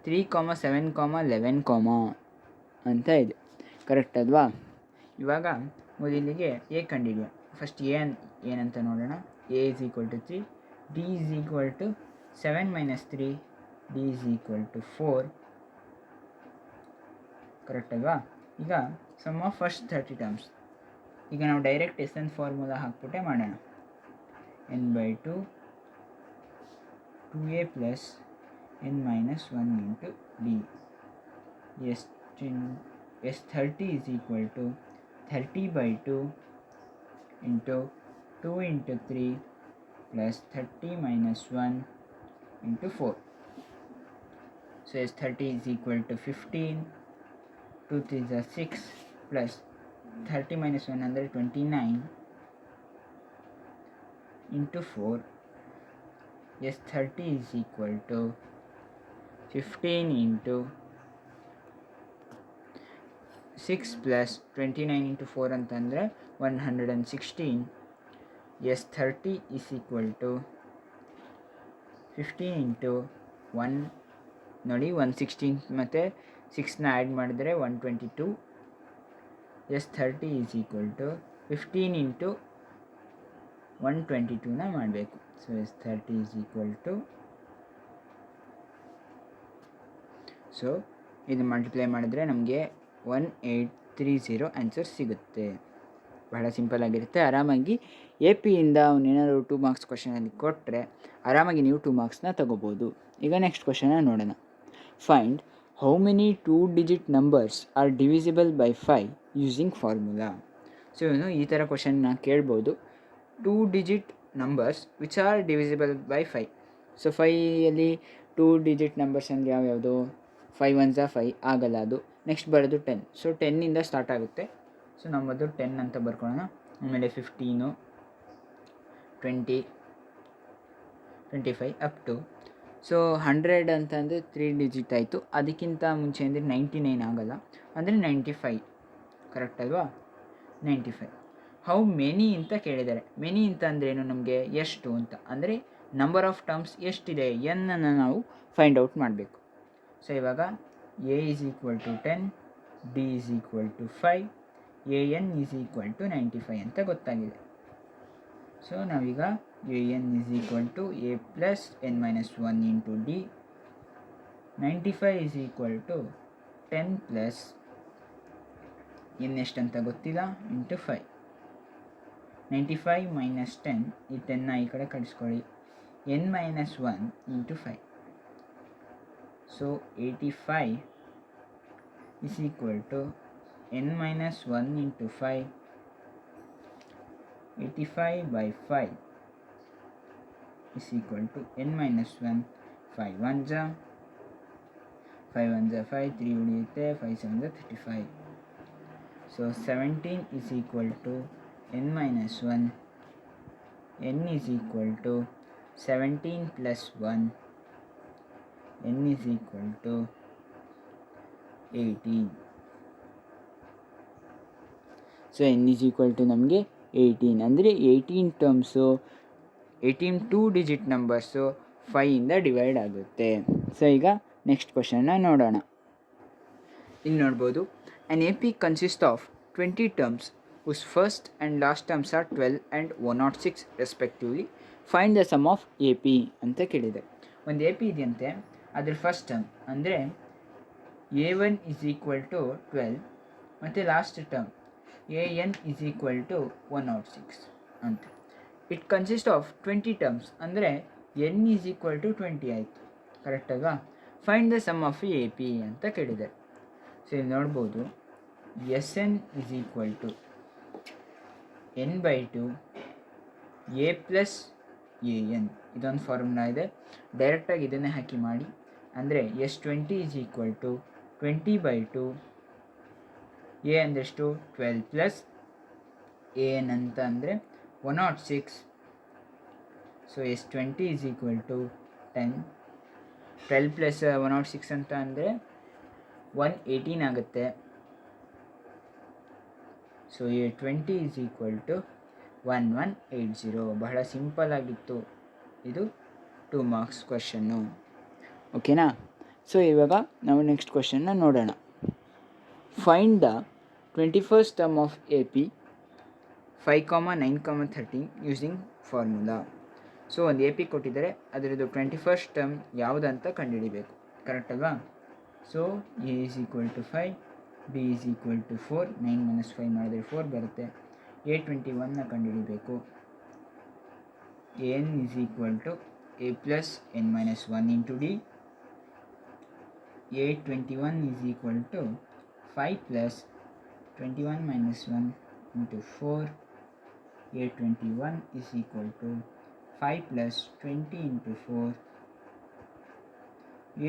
S1: 3, 7, 11, ಅಂತ ಇದೆ. ಕರೆಕ್ಟ್ ಅಲ್ವಾ. ಇವಾಗ ಮೊದಲಿಗೆ A ಕಂಡಿಡಿಯೋಣ. ಫಸ್ಟ್ ಏನಂತ ನೋಡೋಣ. A = 3, D = 7 - 3, D = 4. ಕರೆಕ್ಟ್ ಅಲ್ವಾ. ಈಗ ಸಮ್ ಆಫ್ ಫಸ್ಟ್ 30 ಟರ್ಮ್ಸ್. ಈಗ ನಾವು ಡೈರೆಕ್ಟ್ SN ಫಾರ್ಮುಲಾ ಹಾಕ್ಬಿಟ್ಟೆ ಮಾಡೋಣ. n/2 2A + n-1 × D. S30 = 30/2 × 2 × 3 + 30 - 1 × 4. So S30 = 15. 2 3s are 6 plus 30 - 1 ಅಂದರೆ 29 × 4. S30 = 15 × 6 plus 29 × 4 ಅಂತಂದರೆ 116. S30 = 15 × 1 ನೋಡಿ 116 ಮತ್ತು 6ನ ಆ್ಯಡ್ ಮಾಡಿದ್ರೆ 122. S30 = 15 × 122ನ ಮಾಡಬೇಕು. So S30 is equal to, so ಇದು ಮಲ್ಟಿಪ್ಲೈ ಮಾಡಿದ್ರೆ ನಮಗೆ 1830 ಆನ್ಸರ್ ಸಿಗುತ್ತೆ. ಬಹಳ ಸಿಂಪಲ್ ಆಗಿರುತ್ತೆ. ಆರಾಮಾಗಿ ಎ ಪಿಯಿಂದ ಅವನೇನಾದ್ರು 2 ಮಾರ್ಕ್ಸ್ ಕ್ವಶನಲ್ಲಿ ಕೊಟ್ಟರೆ ಆರಾಮಾಗಿ ನೀವು 2 ಮಾರ್ಕ್ಸ್ನ ತಗೋಬೋದು. ಈಗ ನೆಕ್ಸ್ಟ್ ಕ್ವಶನ್ನ ನೋಡೋಣ. Find how many 2 digit numbers are divisible by 5 using formula. So ಇವನು ಈ ಥರ ಕ್ವಶನ್ನ ಕೇಳ್ಬೋದು. 2 digit numbers which are divisible by 5. So 5ಯಲ್ಲಿ 2 ಡಿಜಿಟ್ ನಂಬರ್ಸ್ ಅಂದರೆ ಯಾವ್ಯಾವುದು? 5 1 5 ಆಗಲ್ಲ, ಅದು. ನೆಕ್ಸ್ಟ್ ಬರೋದು 10. ಸೊ 10ಇಂದ ಸ್ಟಾರ್ಟ್ ಆಗುತ್ತೆ. ಸೊ ನಾವು ಮೊದಲು 10 ಅಂತ ಬರ್ಕೊಳ್ಳೋಣ. ಆಮೇಲೆ 15, 20, 25 ಅಪ್ ಟು, ಸೊ 100 ಅಂತಂದರೆ 3 ಡಿಜಿಟ್ ಆಯಿತು. ಅದಕ್ಕಿಂತ ಮುಂಚೆ ಅಂದರೆ 99 ಆಗಲ್ಲ, ಅಂದರೆ 95. ಕರೆಕ್ಟ್ ಅಲ್ವಾ? 95. ಹೌ ಮೆನಿ ಅಂತ ಕೇಳಿದ್ದಾರೆ. ಮೆನಿ ಅಂತ ಅಂದ್ರೇನು? ನಮಗೆ ಎಷ್ಟು ಅಂತ, ಅಂದರೆ ನಂಬರ್ ಆಫ್ ಟರ್ಮ್ಸ್ ಎಷ್ಟಿದೆ ಎನ್ನನ್ನು ನಾವು ಫೈಂಡ್ ಔಟ್ ಮಾಡಬೇಕು. ಸೊ ಇವಾಗ A is equal to 10, D is equal to 5, A N is equal to 95 ಅಂತ ಗೊತ್ತಾಗಿದೆ. ಸೊ ನಾವೀಗ A N is equal to A plus N minus 1 into D, 95 is equal to 10 plus N ಎಷ್ಟಂತ ಗೊತ್ತಿಲ್ಲ ಇಂಟು 5. 95 ಮೈನಸ್ 10, ಈ 10ನ ಈ ಕಡೆ ಕಳಿಸ್ಕೊಳ್ಳಿ, n minus 1 into 5. So 85 is equal to n minus 1 into 5, 85 by 5 is equal to n minus 1, 5 1 ja 5, 3 ಉಳಿಯುತ್ತೆ, 5 7 35. So 17 is equal to n minus 1, n is equal to 17 plus 1, n is equal to 18. So N is equal to ನಮಗೆ 18, ಅಂದರೆ 18 ಟರ್ಮ್ಸು, 18 2 ಡಿಜಿಟ್ ನಂಬರ್ಸು 5ಇಂದ ಡಿವೈಡ್ ಆಗುತ್ತೆ. ಸೊ ಈಗ ನೆಕ್ಸ್ಟ್ ಕ್ವಶನ್ನ ನೋಡೋಣ. ಇಲ್ಲಿ ನೋಡ್ಬೋದು, an A P consist of 20 terms whose first and last terms are 12 and 106 respectively. Find the sum of A P ಅಂತ ಕೇಳಿದೆ. ಒಂದು ಎ ಪಿ ಇದೆಯಂತೆ, ಅದ್ರ ಫಸ್ಟ್ ಟರ್ಮ್ ಅಂದರೆ A1 is equal to 12 ಮತ್ತು last term AN is equal to 106 ಅಂತ. ಇಟ್ ಕನ್ಸಿಸ್ಟ್ ಆಫ್ 20 ಟರ್ಮ್ಸ್ ಅಂದರೆ N is equal to 20 ಆಯಿತು. ಕರೆಕ್ಟ್ ಅಲ್ವಾ? Find the sum of A P ಅಂತ ಕೇಳಿದೆ. ಸೊ ಇಲ್ಲಿ ನೋಡ್ಬೋದು, SN is equal to n/2 A plus AN. ಇದೊಂದು ಫಾರ್ಮುಲಾ ಇದೆ, ಡೈರೆಕ್ಟಾಗಿ ಇದನ್ನೇ ಹಾಕಿ ಮಾಡಿ. ಅಂದರೆ S20 is equal to 20/2 ಎ ಅಂದೆಷ್ಟು 12 ಪ್ಲಸ್ AN ಅಂತ ಅಂದರೆ 106. So S20 is equal to 10. 12 plus 106 ಅಂತ ಅಂದರೆ 118 ಆಗುತ್ತೆ. So A20 is equal to 1180. ಬಹಳ ಸಿಂಪಲ್ ಆಗಿತ್ತು ಇದು, 2 ಮಾರ್ಕ್ಸ್ ಕ್ವಶನ್ನು. ಓಕೆನಾ? ಸೊ ಇವಾಗ ನಾವು ನೆಕ್ಸ್ಟ್ ಕ್ವಶನ್ನ ನೋಡೋಣ. Find the 21st term of A P 5, 9, 13 using formula. So ಒಂದು ಎ ಪಿ ಕೊಟ್ಟಿದ್ದಾರೆ, ಅದರದ್ದು 21st ಟರ್ಮ್ ಯಾವುದಂತ ಕಂಡುಹಿಡಿಬೇಕು. ಕರೆಕ್ಟ್ ಅಲ್ವಾ? So A is equal to 5, B is equal to 4, 9 - 5 ಮಾಡಿದ್ರೆ 4 ಬರುತ್ತೆ. A21ನ ಕಂಡುಹಿಡಿಬೇಕು. N is equal to A plus N minus 1 into D. A21 is equal to 5 plus 21 minus 1 into 4. A21 is equal to 5 plus 20 into 4.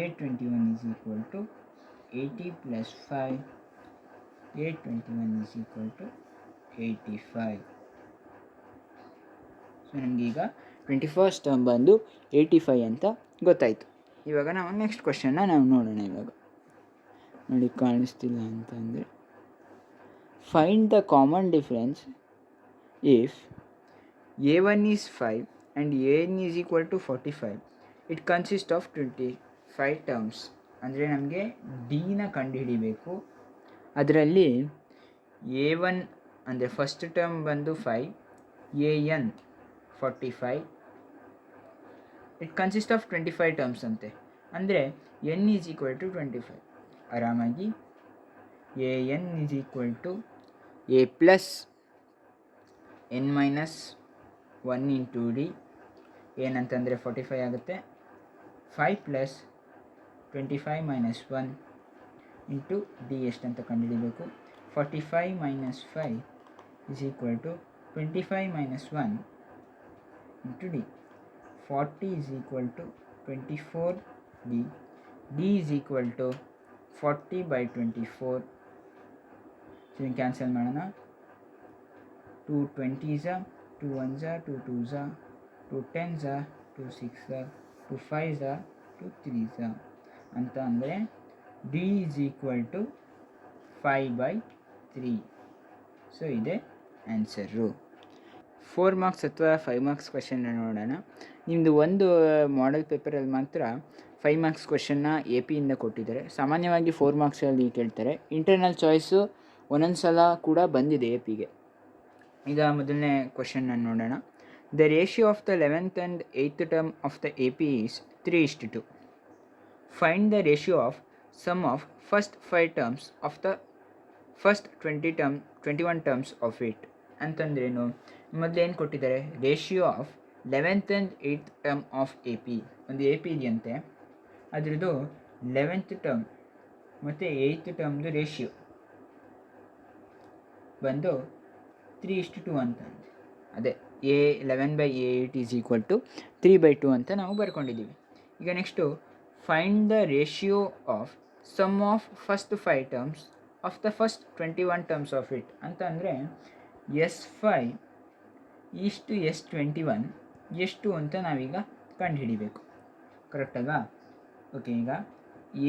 S1: A21 is equal to 80 plus 5. A21 is equal to 85. So ನಮಗೀಗ 21st ಟರ್ಮ್ ಬಂದು 85 ಅಂತ ಗೊತ್ತಾಯಿತು. ಇವಾಗ ನಾವು ನೆಕ್ಸ್ಟ್ ಕ್ವಶನ್ನ ನಾವು ನೋಡೋಣ. ಇವಾಗ ನೋಡಿ, ಕಾಣಿಸ್ತಿಲ್ಲ ಅಂತಂದರೆ, find the common difference if A1 is 5 and AN is equal to 45. It consist of 25 terms. ಅಂದರೆ ನಮಗೆ ಡಿನ ಕಂಡುಹಿಡಿಬೇಕು. ಅದರಲ್ಲಿ A1 ಅಂದರೆ ಫಸ್ಟ್ ಟರ್ಮ್ ಬಂದು 5, AN 45. It consist of 25 terms ಅಂತೆ. ಅಂದರೆ n ಈಸ್ ಈಕ್ವಲ್ ಟು 25. ಆರಾಮಾಗಿ A N is equal to A plus N minus 1 into D. ಏನಂತಂದರೆ 45 ಆಗುತ್ತೆ. 5 ಪ್ಲಸ್ 25 ಮೈನಸ್ 1 ಇಂಟು ಡಿ ಎಷ್ಟಂತ ಕಂಡುಹಿಡಿಬೇಕು. 45 minus 5 is equal to 25 minus 1 into d. 40 is equal to 24d. d is equal to 40 by 24. So you cancel ಮಾಡೋಣ. 2 20s are 2 1s are 2 2s are 2 10s are 2 6s are 2 5s are 2 3s are ಅಂತ ಅಂದರೆ d is equal to 5 by 3. So ಇದೆ ಆನ್ಸರು. 4 ಮಾರ್ಕ್ಸ್ ಅಥವಾ 5 ಮಾರ್ಕ್ಸ್ ಕ್ವೆಶನ್ನ ನೋಡೋಣ. ನಿಮ್ಮದು ಒಂದು ಮಾಡೆಲ್ ಪೇಪರಲ್ಲಿ ಮಾತ್ರ 5 ಮಾರ್ಕ್ಸ್ ಕ್ವೆಶನ್ನ ಎ ಪಿಯಿಂದ ಕೊಟ್ಟಿದ್ದಾರೆ. ಸಾಮಾನ್ಯವಾಗಿ 4 ಮಾರ್ಕ್ಸಲ್ಲಿ ಕೇಳ್ತಾರೆ. ಇಂಟರ್ನಲ್ ಚಾಯ್ಸು ಒಂದೊಂದು ಸಲ ಕೂಡ ಬಂದಿದೆ ಎ ಪಿಗೆ. ಈಗ ಮೊದಲನೇ ಕ್ವೆಶನ್ನ ನೋಡೋಣ. The ratio of the 11th and 8th term of the A P is 3:2. Find the ratio of sum of first 5 terms of the first 21 terms of it. ಅಂತಂದ್ರೇನು? ಮೊದಲೇನು ಕೊಟ್ಟಿದ್ದಾರೆ? Ratio of 11th and 8th term of A P. ಒಂದು ಎ ಪಿ ಇದೆಯಂತೆ, ಅದರದ್ದು 11th ಟರ್ಮ್ ಮತ್ತು 8th ಟರ್ಮ್ದು ರೇಷಿಯೋ ಬಂದು 3:2 ಅಂತ. ಅದೇ ಎ 11/8 ಈಸ್ ಈಕ್ವಲ್ ಟು 3/2 ಅಂತ ನಾವು ಬರ್ಕೊಂಡಿದ್ದೀವಿ. ಈಗ next find the ratio of sum of first 5 terms of the first 21 terms of it. ಅಂತ ಅಂದರೆ S5 ಈಸ್ಟು S21 ಎಷ್ಟು ಅಂತ ನಾವೀಗ ಕಂಡುಹಿಡಿಬೇಕು. ಕರೆಕ್ಟಾಗಾ? ಓಕೆ, ಈಗ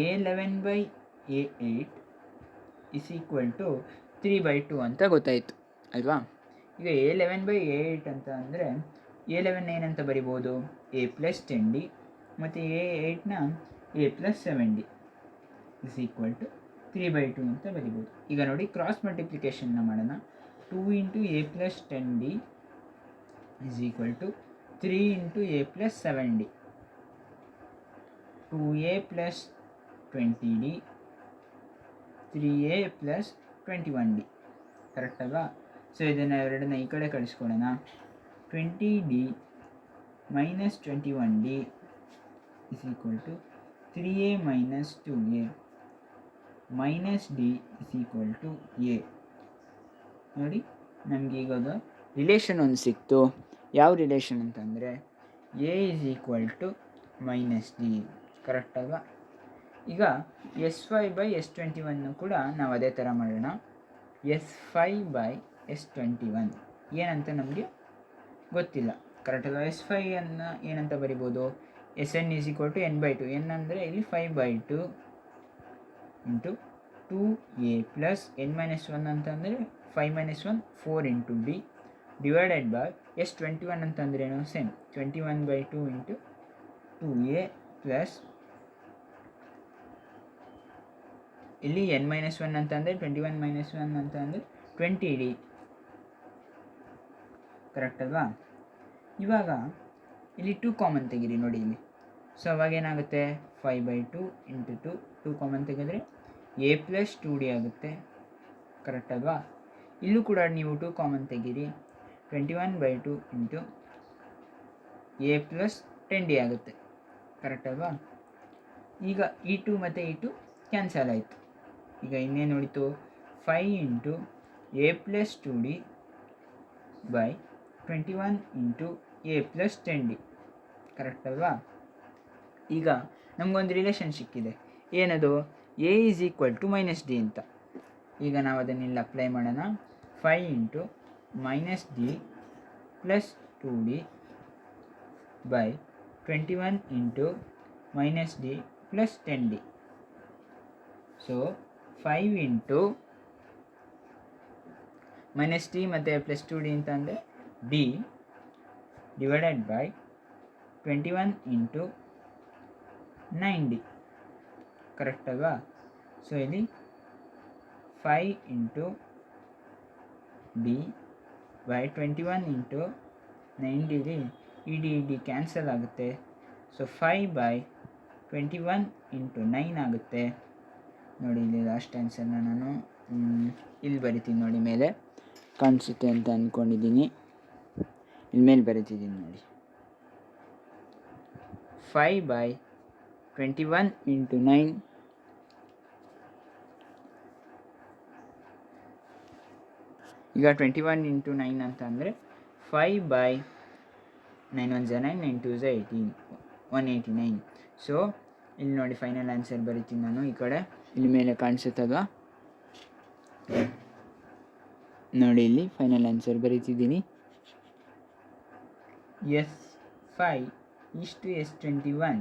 S1: A11/A8 ಇಸ್ ಈಕ್ವಲ್ ಟು 3/2 ಅಂತ ಗೊತ್ತಾಯಿತು ಅಲ್ವಾ? ಈಗ A11/A8 ಅಂತ ಅಂದರೆ A11 ಏನಂತ ಬರಿಬೋದು? A ಪ್ಲಸ್ 10D ಮತ್ತು A8ನ A plus 7D is equal to 3/2 ಅಂತ ಬರಿಬೋದು. ಈಗ ನೋಡಿ, ಕ್ರಾಸ್ ಮಲ್ಟಿಪ್ಲಿಕೇಶನ್ನ ಮಾಡೋಣ. 2 into A plus 10D is equal to 3 into A plus 7D. 2A plus 20D 3A plus 21D. Correct ಅಲ್ವಾ? ಸೊ ಇದನ್ನು ಎರಡನ್ನ ಈ ಕಡೆ ಕಳಿಸ್ಕೊಡೋಣ. 20D minus 21D is equal to 3A minus 2A minus D is equal to A. ನೋಡಿ, ನಮಗೆ ಈಗ ರಿಲೇಷನ್ ಒಂದು ಸಿಕ್ತು. ಯಾವ ರಿಲೇಷನ್ ಅಂತಂದರೆ A is equal to minus D. Correct ಅಲ್ವಾ? ಈಗ S5/S21 ಕೂಡ ನಾವು ಅದೇ ಥರ ಮಾಡೋಣ. S5/S21 ಏನಂತ ನಮಗೆ ಗೊತ್ತಿಲ್ಲ. ಕರೆಕ್ಟ್ ಅಲ್ವಾ? S5 ಅನ್ನು ಏನಂತ ಬರಿಬೋದು? Sn is equal to n/2. n ಅಂದರೆ ಇಲ್ಲಿ 5/2 ಇಂಟು 2A ಪ್ಲಸ್ n-1 ಅಂತಂದರೆ 5 - 1 4 into D divided by S21 ಅಂತಂದ್ರೇನು? ಸೇಮ್ 21/2 ಇಂಟು 2A ಪ್ಲಸ್ ಇಲ್ಲಿ n-1 ಅಂತಂದರೆ 21 - 1 ಅಂತಂದರೆ 20D. ಕರೆಕ್ಟ್ ಅಲ್ವಾ? ಇವಾಗ ಇಲ್ಲಿ 2 ಕಾಮನ್ ತೆಗೀರಿ ನೋಡಿ ಇಲ್ಲಿ. ಸೊ ಅವಾಗ ಏನಾಗುತ್ತೆ? 5/2 ಇಂಟು 2 ಕಾಮನ್ ತೆಗೆದ್ರೆ A ಪ್ಲಸ್ 2D ಆಗುತ್ತೆ. ಕರೆಕ್ಟ್ ಅಲ್ವಾ? ಇಲ್ಲೂ ಕೂಡ ನೀವು 2 ಕಾಮನ್ ತೆಗೀರಿ. 21/2 ಇಂಟು A ಪ್ಲಸ್ 10D ಆಗುತ್ತೆ. ಕರೆಕ್ಟ್ ಅಲ್ವಾ? ಈಗ ಈ 2 ಮತ್ತು ಈ 2 ಕ್ಯಾನ್ಸಲ್ ಆಯಿತು. ಈಗ ಇನ್ನೇನು ಉಳಿತು? 5 into A plus 2D by 21 into A plus 10D. Correct ಅಲ್ವಾ? ಈಗ ನಮಗೊಂದು ರಿಲೇಷನ್ ಸಿಕ್ಕಿದೆ. ಏನದು? A is equal to minus D ಅಂತ. ಈಗ ನಾವು ಅದನ್ನೆಲ್ಲ ಅಪ್ಲೈ ಮಾಡೋಣ. 5 into minus D plus 2D by 21 into minus D plus 10D. So 5 into minus D ಮತ್ತು ಪ್ಲಸ್ 2D ಅಂತ ಅಂದರೆ D divided by 21 into 9D. Correct ಅಲ್ವಾ? ಸೊ ಇಲ್ಲಿ 5 into D by 21 into 90 ED cancel ಆಗುತ್ತೆ. ಸೊ 5/21 × 9 ಆಗುತ್ತೆ. ನೋಡಿ ಇಲ್ಲಿ ಲಾಸ್ಟ್ ಆನ್ಸರ್ನ ನಾನು ಇಲ್ಲಿ ಬರಿತೀನಿ ನೋಡಿ, ಮೇಲೆ ಕಾಣಿಸುತ್ತೆ ಅಂತ ಅಂದ್ಕೊಂಡಿದ್ದೀನಿ. ಇಲ್ಲಿ ಮೇಲೆ ಬರಿತಿದ್ದೀನಿ ನೋಡಿ. 5/21 × 9 ಈಗ 21 × 9 ಅಂತ ಅಂದರೆ 5/9 1s 9 9 2s 18 189. ಸೊ ಇಲ್ಲಿ ನೋಡಿ ಫೈನಲ್ ಆನ್ಸರ್ ಬರಿತೀನಿ ನಾನು. ಈ ಕಡೆ ಇಲ್ಲಿ ಮೇಲೆ ಕಾಣಿಸುತ್ತಲ್ವಾ ನೋಡಿ, ಇಲ್ಲಿ ಫೈನಲ್ ಆನ್ಸರ್ ಬರೀತಿದ್ದೀನಿ. S5:S21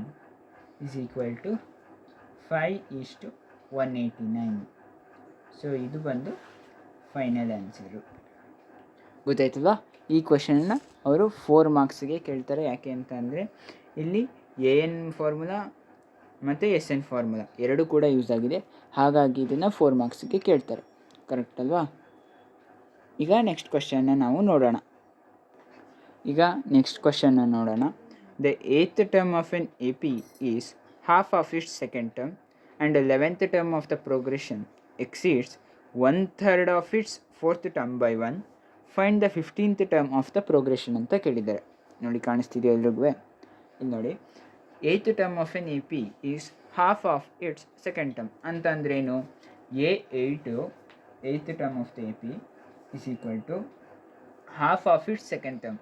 S1: = 5:189. ಸೊ ಇದು ಬಂದು ಫೈನಲ್ ಆನ್ಸರು. ಗೊತ್ತಾಯ್ತಲ್ವಾ? ಈ ಕ್ವೆಶನ್ನ ಅವರು 4 ಮಾರ್ಕ್ಸ್ಗೆ ಕೇಳ್ತಾರೆ. ಯಾಕೆ ಅಂತ ಅಂದರೆ ಇಲ್ಲಿ AN ಫಾರ್ಮುಲಾ ಮತ್ತು SN ಫಾರ್ಮುಲಾ ಎರಡೂ ಕೂಡ ಯೂಸ್ ಆಗಿದೆ. ಹಾಗಾಗಿ ಇದನ್ನು 4 ಮಾರ್ಕ್ಸ್ಗೆ ಕೇಳ್ತಾರೆ. ಕರೆಕ್ಟ್ ಅಲ್ವಾ? ಈಗ ನೆಕ್ಸ್ಟ್ ಕ್ವೆಶನ್ನ ನಾವು ನೋಡೋಣ. The 8th term of an AP is half of its second term and the 11th term of the progression exceeds 1/3 of its fourth term by 1. Find the 15th term of the progression ಅಂತ ಕೇಳಿದ್ದಾರೆ. ನೋಡಿ ಕಾಣಿಸ್ತಿದೆಯಾ ಎಲ್ರಿಗೂ? ಇಲ್ಲಿ ನೋಡಿ, 8th term of an AP is half of its second term ಅಂತಂದ್ರೇನು? A8th term of the AP is equal to half of its second term,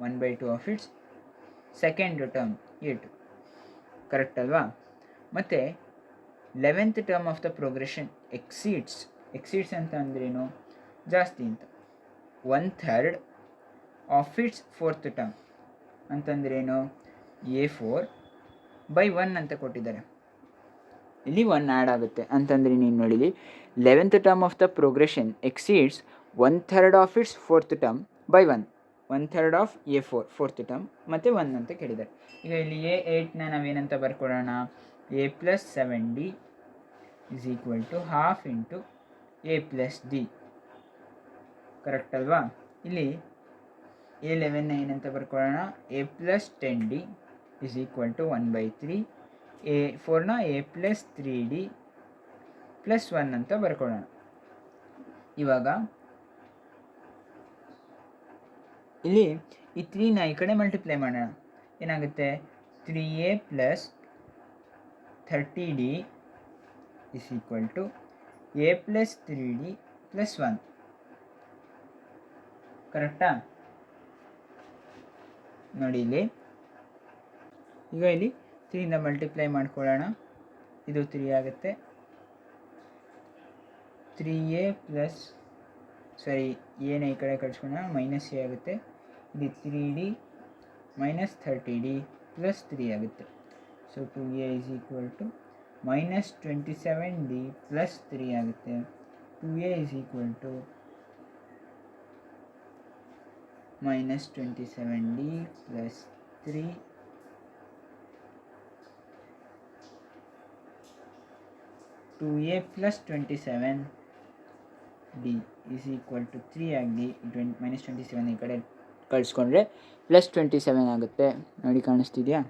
S1: 1/2 of its second term A2. Correct ಅಲ್ವಾ? ಮತ್ತು 11th term of the progression exceeds ಅಂತ ಅಂದ್ರೇನು? ಜಾಸ್ತಿ ಅಂತ. 1/3 ಆಫ್ ಇಟ್ಸ್ ಫೋರ್ತ್ ಟರ್ಮ್ ಅಂತಂದ್ರೇನು? A4/1 ಅಂತ ಕೊಟ್ಟಿದ್ದಾರೆ. ಇಲ್ಲಿ 1 ಆ್ಯಡ್ ಆಗುತ್ತೆ ಅಂತಂದರೆ ನೀನು ನೋಡಿಲಿ 11th term of the progression exceeds 1/3 of it's fourth term by 1. 1/3 of A4 fourth term ಮತ್ತು 1 ಅಂತ ಕೇಳಿದ್ದಾರೆ. ಈಗ ಇಲ್ಲಿ A8ನ ನಾವೇನಂತ ಬರ್ಕೊಳ್ಳೋಣ? A+7D = half into A+D. Correct ಅಲ್ವಾ? ಇಲ್ಲಿ A11ನ ಏನಂತ ಬರ್ಕೊಳ್ಳೋಣ? A+10D = 1/3. A4ನ A+3D +1 ಅಂತ ಬರ್ಕೊಳ್ಳೋಣ. ಇವಾಗ ಇಲ್ಲಿ ಈ 3ನ ಈ ಕಡೆ ಮಲ್ಟಿಪ್ಲೈ ಮಾಡೋಣ. ಏನಾಗುತ್ತೆ? 3A + 30D = A + 3D + 1. ಕರೆಕ್ಟಾ? ನೋಡಿ ಇಲ್ಲಿ ಈಗ ಇಲ್ಲಿ 3ನ ಮಲ್ಟಿಪ್ಲೈ ಮಾಡ್ಕೊಳ್ಳೋಣ. ಇದು 3 ಆಗುತ್ತೆ. 3A ಏನ ಈ ಕಡೆ ಕಳಿಸ್ಕೊಳ್ಳೋಣ, -A ಆಗುತ್ತೆ. ಇದು 3D - 30D + 3 ಆಗುತ್ತೆ. ಸೊ 2A = -27D + 3 ಆಗುತ್ತೆ. 2A = -27D + 3. 2A + 27D = 3 ಆಗಿ -27 ಈ ಕಡೆ ಕಳಿಸ್ಕೊಂಡ್ರೆ +27 ಆಗುತ್ತೆ. ನೋಡಿ ಕಾಣಿಸ್ತಿದೆಯಾ?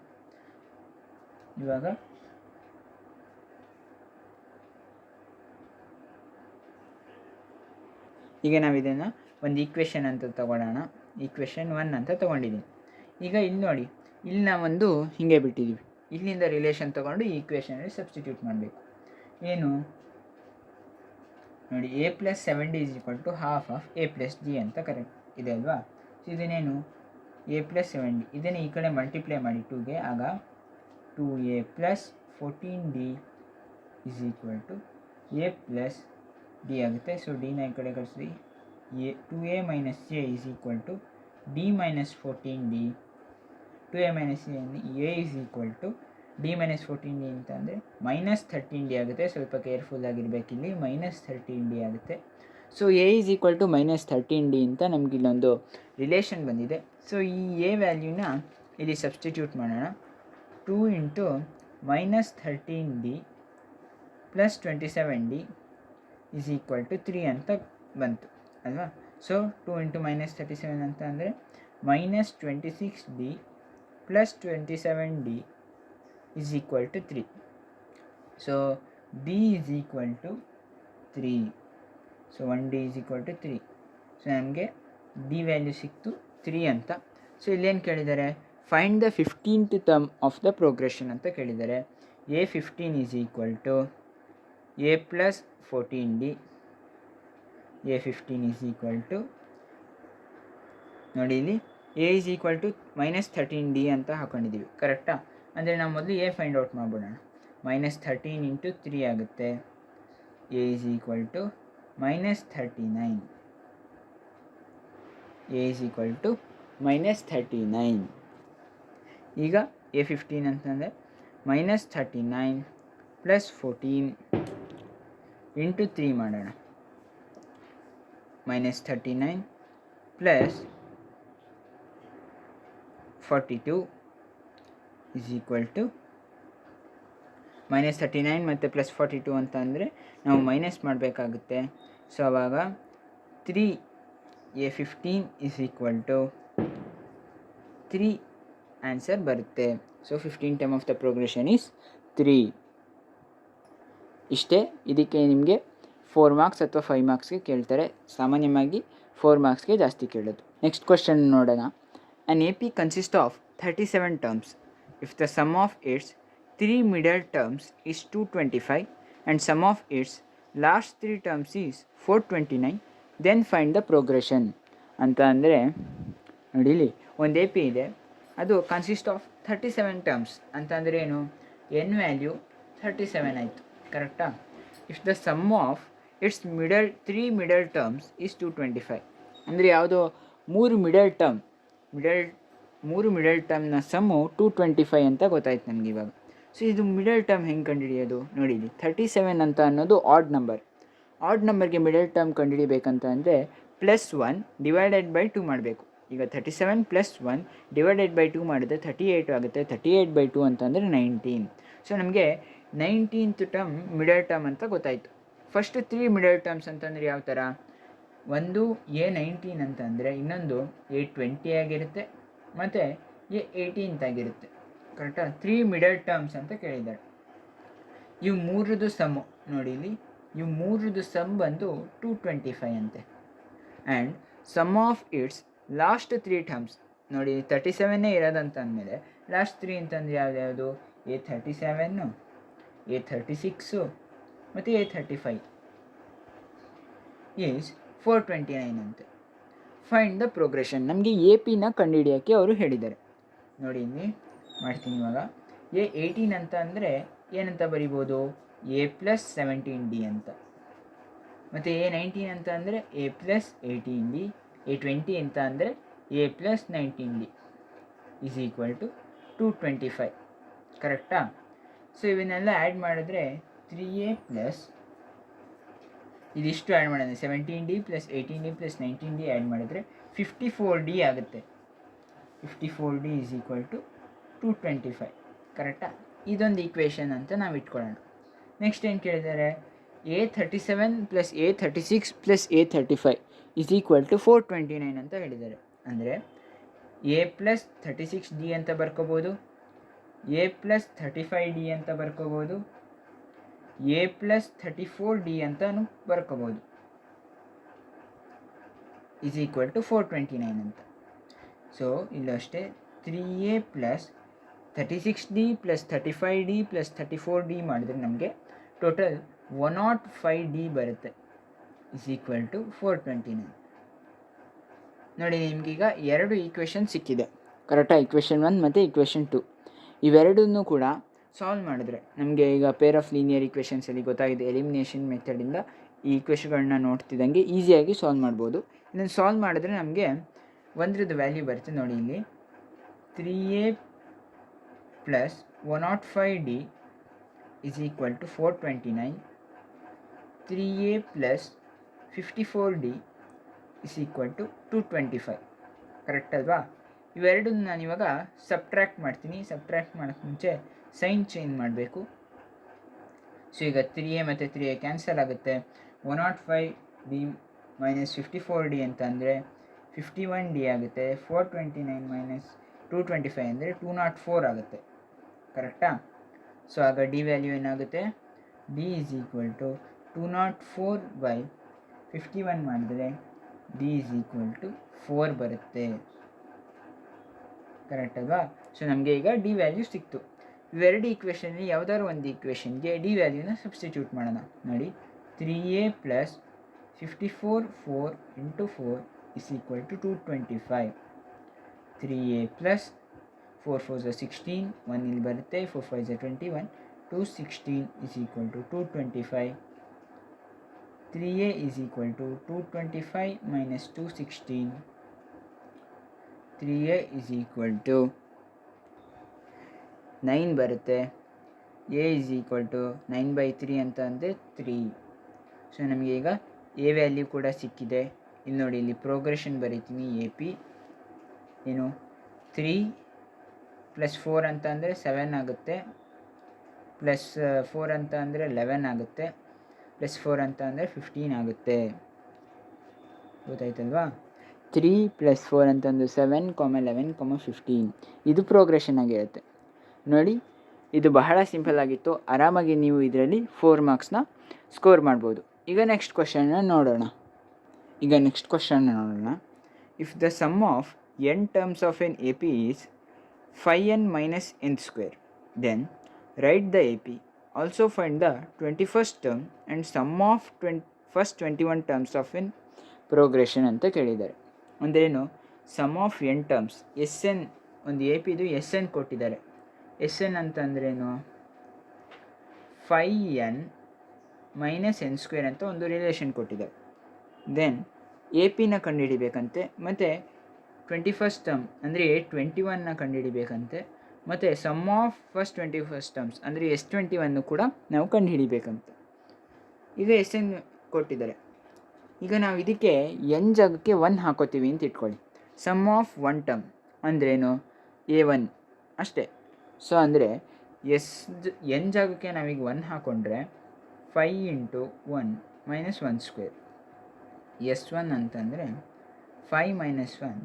S1: ಇವಾಗ ಈಗ ನಾವು ಇದನ್ನು ಒಂದು ಈಕ್ವೇಷನ್ ಅಂತ ತಗೊಳ್ಳೋಣ. ಈಕ್ವೇಷನ್ 1 ಅಂತ ತೊಗೊಂಡಿದ್ದೀನಿ. ಈಗ ಇಲ್ಲಿ ನೋಡಿ, ಇಲ್ಲಿ ನಾವೊಂದು ಹೀಗೆ ಬಿಟ್ಟಿದ್ದೀವಿ. ಇಲ್ಲಿಂದ ರಿಲೇಷನ್ ತೊಗೊಂಡು ಈ ಈಕ್ವೇಷನಲ್ಲಿ ಸಬ್ಸ್ಟಿಟ್ಯೂಟ್ ಮಾಡಬೇಕು. ಏನು ನೋಡಿ, A+7D = half of A+D ಅಂತ ಕರೆಕ್ಟ್ ಇದೆ ಅಲ್ವಾ? ಸೊ ಇದನ್ನೇನು? A+7D ಇದನ್ನು ಈ ಕಡೆ ಮಲ್ಟಿಪ್ಲೈ ಮಾಡಿ 2ಗೆ, ಆಗ 2A + 14D = A+D ಆಗುತ್ತೆ. ಸೊ ಡಿನ ಈ ಕಡೆ ಕಳಿಸಿ. 2A - A = D - 14D. 2A - A = D - 14D ಅಂತ ಅಂದರೆ -13D ಆಗುತ್ತೆ. ಸ್ವಲ್ಪ ಕೇರ್ಫುಲ್ ಆಗಿರಬೇಕಿಲ್ಲಿ. -13D ಆಗುತ್ತೆ. ಸೊ A = -13D ಅಂತ ನಮ್ಗೆ ಇಲ್ಲೊಂದು ರಿಲೇಷನ್ ಬಂದಿದೆ. ಸೊ ಈ A ವ್ಯಾಲ್ಯೂನ ಇಲ್ಲಿ ಸಬ್ಸ್ಟಿಟ್ಯೂಟ್ ಮಾಡೋಣ. 2 × -13D + 27D = 3 ಅಂತ ಬಂತು ಅಲ್ವಾ? ಸೊ 2 × -37 ಅಂತ ಅಂದರೆ minus 26d plus 27d is equal to 3. So d is equal to 3. So 1d is equal to 3. So ನಮಗೆ ಡಿ ವ್ಯಾಲ್ಯೂ ಸಿಕ್ತು 3 ಅಂತ. ಸೊ ಇಲ್ಲೇನು ಕೇಳಿದ್ದಾರೆ, find the 15th term of the progression ಅಂತ ಕೇಳಿದ್ದಾರೆ. a15 is equal to a plus 14d. a15 is equal to ನೋಡಿ ಇಲ್ಲಿ a is equal to -13d ಅಂತ ಹಾಕೊಂಡಿದ್ದೀವಿ, ಕರೆಕ್ಟಾ? ಅಂದರೆ ನಾವು ಮೊದಲು a ಫೈಂಡ್ ಔಟ್ ಮಾಡ್ಬಿಡೋಣ. -13 ಇಂಟು 3 ಆಗುತ್ತೆ. a is equal to -39. a is equal to -39. ಈಗ a15 ಅಂತಂದರೆ -39 ಪ್ಲಸ್ 14 ಇಂಟು 3 ಮಾಡೋಣ. -39 ಪ್ಲಸ್ 42 is equal to -39 ಮತ್ತು ಪ್ಲಸ್ 42 ಅಂತ ಅಂದರೆ ನಾವು ಮೈನಸ್ ಮಾಡಬೇಕಾಗುತ್ತೆ. ಸೊ ಆವಾಗ 3 a15 is equal to 3 answer ಬರುತ್ತೆ. So 15 term of the progression is 3. ಇಷ್ಟೇ. ಇದಕ್ಕೆ ನಿಮಗೆ 4 ಮಾರ್ಕ್ಸ್ ಅಥವಾ 5 ಮಾರ್ಕ್ಸ್ಗೆ ಕೇಳ್ತಾರೆ. ಸಾಮಾನ್ಯವಾಗಿ 4 ಮಾರ್ಕ್ಸ್ಗೆ ಜಾಸ್ತಿ ಕೇಳೋದು. ನೆಕ್ಸ್ಟ್ ಕ್ವಶನ್ ನೋಡೋಣ. An A P consist of 37 terms. If the sum of its 3 middle terms is 225 and sum of its last 3 terms is 429, then find the progression ಅಂತ. ಅಂದರೆ ನೋಡಿ, ಇಲ್ಲಿ ಒಂದು ಎ ಪಿ ಇದೆ, ಅದು ಕನ್ಸಿಸ್ಟ್ ಆಫ್ 37 ಟರ್ಮ್ಸ್ ಅಂತ. ಅಂದರೆ ಏನು, ಎನ್ ವ್ಯಾಲ್ಯೂ 37 ಆಯಿತು, ಕರೆಕ್ಟಾ? If the sum of its 3 middle terms is 225. ಅಂದರೆ ಯಾವುದೋ 3 ಮಿಡಲ್ ಟರ್ಮ್ನ ಸಮ್ಮು 225 ಅಂತ ಗೊತ್ತಾಯ್ತು ನನಗೆ ಇವಾಗ. ಸೊ ಇದು ಮಿಡಲ್ ಟರ್ಮ್ ಹೆಂಗೆ ಕಂಡುಹಿಡಿಯೋದು ನೋಡಿ. ಇಲ್ಲಿ 37 ಅಂತ ಅನ್ನೋದು ಆಡ್ ನಂಬರ್. ಆಡ್ ನಂಬರ್ಗೆ ಮಿಡಲ್ ಟರ್ಮ್ ಕಂಡುಹಿಡಿಬೇಕಂತ ಅಂದರೆ +1 ಡಿವೈಡೆಡ್ ಬೈ 2 ಮಾಡಬೇಕು. ಈಗ 37 + 1 ಡಿವೈಡೆಡ್ ಬೈ 2 ಮಾಡಿದ್ರೆ 38 ಆಗುತ್ತೆ. 38/2 ಅಂತಂದರೆ 19. ಸೊ ನಮಗೆ 19th ಟರ್ಮ್ ಮಿಡಲ್ ಟರ್ಮ್ ಅಂತ ಗೊತ್ತಾಯಿತು. ಫಸ್ಟ್ 3 ಮಿಡಲ್ ಟರ್ಮ್ಸ್ ಅಂತಂದರೆ ಯಾವ ಥರ, ಒಂದು a19 ಅಂತಂದರೆ, ಇನ್ನೊಂದು a20 ಆಗಿರುತ್ತೆ, ಮತ್ತು a18 ಆಗಿರುತ್ತೆ, ಕರೆಕ್ಟಾ? 3 ಮಿಡಲ್ ಟರ್ಮ್ಸ್ ಅಂತ ಕೇಳಿದ್ದಾರೆ. ಇವು ಮೂರದ್ದು ಸಮ್ಮು ನೋಡಿ, ಇಲ್ಲಿ ಇವು ಮೂರದ್ದು ಸಮ್ ಬಂದು 225 ಅಂತೆ. And sum of its last 3 terms ನೋಡಿ, 37 ಇರೋದಂತ ಅಂದಮೇಲೆ ಲಾಸ್ಟ್ 3 ಅಂತಂದರೆ ಯಾವ್ದು, a37, a36 ಮತ್ತು a35 ಈಸ್ 429 ಅಂತೆ. Find the progression. ನಮಗೆ ಎ ಪಿನ ಕಂಡುಹಿಡಿಯೋಕ್ಕೆ ಅವರು ಹೇಳಿದ್ದಾರೆ. ನೋಡಿ ಇಲ್ಲಿ ಮಾಡ್ತೀನಿ ಇವಾಗ. a18 ಅಂತ ಅಂದರೆ ಏನಂತ ಬರಿಬೋದು, a + 17d ಅಂತ. ಮತ್ತು a19 ಅಂತ ಅಂದರೆ a + 18d. a20 ಅಂತ ಅಂದರೆ a + 19d is equal to 225, ಕರೆಕ್ಟಾ? ಸೊ ಇವನ್ನೆಲ್ಲ ಆ್ಯಡ್ ಮಾಡಿದ್ರೆ 3a ಪ್ಲಸ್ ಇದಿಷ್ಟು ಆ್ಯಡ್ ಮಾಡಿದ್ರೆ 17d + 18d + 19d ಆ್ಯಡ್ ಮಾಡಿದ್ರೆ 54d ಆಗುತ್ತೆ. 54d ಈಸ್ ಈಕ್ವಲ್ ಟು 225, ಕರೆಕ್ಟಾ? ಇದೊಂದು ಈಕ್ವೇಷನ್ ಅಂತ ನಾವು ಇಟ್ಕೊಳ್ಳೋಣ. ನೆಕ್ಸ್ಟ್ ಏನು ಕೇಳಿದ್ದಾರೆ, a37 + a36 + a35 is equal to 429 ಅಂತ ಹೇಳಿದ್ದಾರೆ. ಅಂದರೆ a + 36d ಅಂತ ಬರ್ಕೋಬೋದು, a + 35d ಅಂತ ಬರ್ಕೋಬೋದು, a + 34d ಅಂತಲೂ ಬರ್ಕೋಬೋದು. ಈಸ್ ಈಕ್ವಲ್ ಟು 429 ಅಂತ. ಸೊ ಇಲ್ಲೂ ಅಷ್ಟೇ 3a + 36d + 35d + 34d ಮಾಡಿದ್ರೆ ನಮಗೆ ಟೋಟಲ್ 105d ಬರುತ್ತೆ. Is equal to 429. ನೋಡಿ, ನಿಮಗೀಗ 2 ಈಕ್ವೇಷನ್ ಸಿಕ್ಕಿದೆ, ಕರೆಕ್ಟಾ? ಈಕ್ವೇಷನ್ 1 ಮತ್ತು ಈಕ್ವೇಷನ್ 2. ಇವೆರಡನ್ನೂ ಕೂಡ ಸಾಲ್ವ್ ಮಾಡಿದ್ರೆ ನಮಗೆ ಈಗ ಪೇರ್ ಆಫ್ ಲೀನಿಯರ್ ಈಕ್ವೇಷನ್ಸಲ್ಲಿ ಗೊತ್ತಾಗಿದೆ. ಎಲಿಮಿನೇಷನ್ ಮೆಥಡಿಂದ ಈ ಈಕ್ವೇಷನ್ಗಳನ್ನ ನೋಡ್ತಿದ್ದಂಗೆ ಈಸಿಯಾಗಿ ಸಾಲ್ವ್ ಮಾಡ್ಬೋದು. ಇದನ್ನು ಸಾಲ್ವ್ ಮಾಡಿದ್ರೆ ನಮಗೆ ಒಂದ್ರದ್ದು ವ್ಯಾಲ್ಯೂ ಬರುತ್ತೆ ನೋಡಿ. ಇಲ್ಲಿ 3a + 105d is equal to 429. 3a + 54d is equal to 225, correct ಅಲ್ವಾ? ಇವೆರಡನ್ನು ನಾನು ಇವಾಗ ಸಬ್ಟ್ರ್ಯಾಕ್ಟ್ ಮಾಡ್ತೀನಿ. ಸಬ್ಟ್ರ್ಯಾಕ್ಟ್ ಮಾಡೋಕ್ಕೆ ಮುಂಚೆ ಸೈನ್ ಚೇಂಜ್ ಮಾಡಬೇಕು. ಸೊ ಈಗ 3a ಮತ್ತು 3a ಕ್ಯಾನ್ಸಲ್ ಆಗುತ್ತೆ. 105d - 54d ಅಂತ ಅಂದರೆ 51D ಆಗುತ್ತೆ. 429 ಮೈನಸ್ 225 ಅಂದರೆ 204 ಆಗುತ್ತೆ. ಕರೆಕ್ಟಾ? ಸೊ ಆಗ ಡಿ ವ್ಯಾಲ್ಯೂ ಏನಾಗುತ್ತೆ? ಡಿ ಈಸ್ ಈಕ್ವಲ್ ಟು 204/51 ಮಾಡಿದ್ರೆ ಡಿ ಈಸ್ ಈಕ್ವಲ್ ಟು 4 ಬರುತ್ತೆ. ಕರೆಕ್ಟ್ ಅಲ್ವಾ? ಸೊ ನಮಗೆ ಈಗ ಡಿ ವ್ಯಾಲ್ಯೂ ಸಿಕ್ತು. ಇವೆರಡು ಈಕ್ವೇಷನಲ್ಲಿ ಯಾವುದಾದ್ರು ಒಂದು ಈಕ್ವೇಷನ್ಗೆ ಡಿ ವ್ಯಾಲ್ಯೂನ ಸಬ್ಸ್ಟಿಟ್ಯೂಟ್ ಮಾಡೋಣ. ನೋಡಿ, 3a plus 54 4 into 4 is equal to 225. 3a plus 4 4 16, 1 ಇಲ್ಲಿ ಬರುತ್ತೆ, 4 5 21, 216 is equal to 225. 3a is equal to 225 minus 216. 3a is equal to 9 ಬರುತ್ತೆ. a is equal to 9/3 ಅಂತ ಅಂದರೆ 3. ಸೊ ನಮಗೆ ಈಗ a ವ್ಯಾಲ್ಯೂ ಕೂಡ ಸಿಕ್ಕಿದೆ. ಇಲ್ಲಿ ನೋಡಿ, ಇಲ್ಲಿ ಪ್ರೋಗ್ರೆಷನ್ ಬರೀತೀನಿ. ಎ ಪಿ ಏನು 3 + 4 ಅಂತ ಅಂದರೆ 7 ಆಗುತ್ತೆ, +4 ಅಂತ ಅಂದರೆ 11 ಆಗುತ್ತೆ, +4 ಅಂತ ಅಂದರೆ 15 ಆಗುತ್ತೆ. ಗೊತ್ತಾಯ್ತಲ್ವಾ? 3 + 4 ಅಂತಂದು 7, 11, 15 ಇದು ಪ್ರೋಗ್ರೆಷನ್ ಆಗಿರುತ್ತೆ. ನೋಡಿ, ಇದು ಬಹಳ ಸಿಂಪಲ್ ಆಗಿತ್ತು. ಆರಾಮಾಗಿ ನೀವು ಇದರಲ್ಲಿ 4 ಮಾರ್ಕ್ಸ್ನ ಸ್ಕೋರ್ ಮಾಡ್ಬೋದು. ಈಗ ನೆಕ್ಸ್ಟ್ ಕ್ವಶನ್ನ ನೋಡೋಣ. If the sum of n terms of an A P is 5n minus n square, then write the AP. Also find the 21st term and sum of first 21 terms of in progression ಅಂತ ಕೇಳಿದ್ದಾರೆ. ಅಂದ್ರೇನು? Sum of n terms, S N, ಒಂದು ಎ ಪಿದು ಎಸ್ ಎನ್ ಕೊಟ್ಟಿದ್ದಾರೆ. ಎಸ್ ಎನ್ ಅಂತಂದ್ರೇನು? 5n ಮೈನಸ್ n ಸ್ಕ್ವೇರ್ ಅಂತ ಒಂದು ರಿಲೇಷನ್ ಕೊಟ್ಟಿದ್ದಾರೆ. ದೆನ್ ಎ ಪಿನ ಕಂಡುಹಿಡಿಬೇಕಂತೆ, ಮತ್ತು 21st ಟರ್ಮ್ ಅಂದರೆ 21ನ ಕಂಡುಹಿಡಿಬೇಕಂತೆ, ಮತ್ತು sum of first 21st terms ಅಂದರೆ S21 ಕೂಡ ನಾವು ಕಂಡುಹಿಡಿಬೇಕಂತೆ. ಈಗ ಎಸ್ ಎನ್ ಕೊಟ್ಟಿದ್ದಾರೆ. ಈಗ ನಾವು ಇದಕ್ಕೆ n ಜಾಗಕ್ಕೆ 1 ಹಾಕೋತೀವಿ ಅಂತ ಇಟ್ಕೊಳ್ಳಿ. ಸಮ್ ಆಫ್ 1 ಟರ್ಮ್ ಅಂದ್ರೇನು? A1 ಅಷ್ಟೇ. ಸೊ ಅಂದರೆ n ಜಾಗಕ್ಕೆ ನಾವೀಗ 1 ಹಾಕ್ಕೊಂಡ್ರೆ 5 × 1 - 1 ಸ್ಕ್ವೇರ್. S1 ಅಂತಂದರೆ 5 - 1,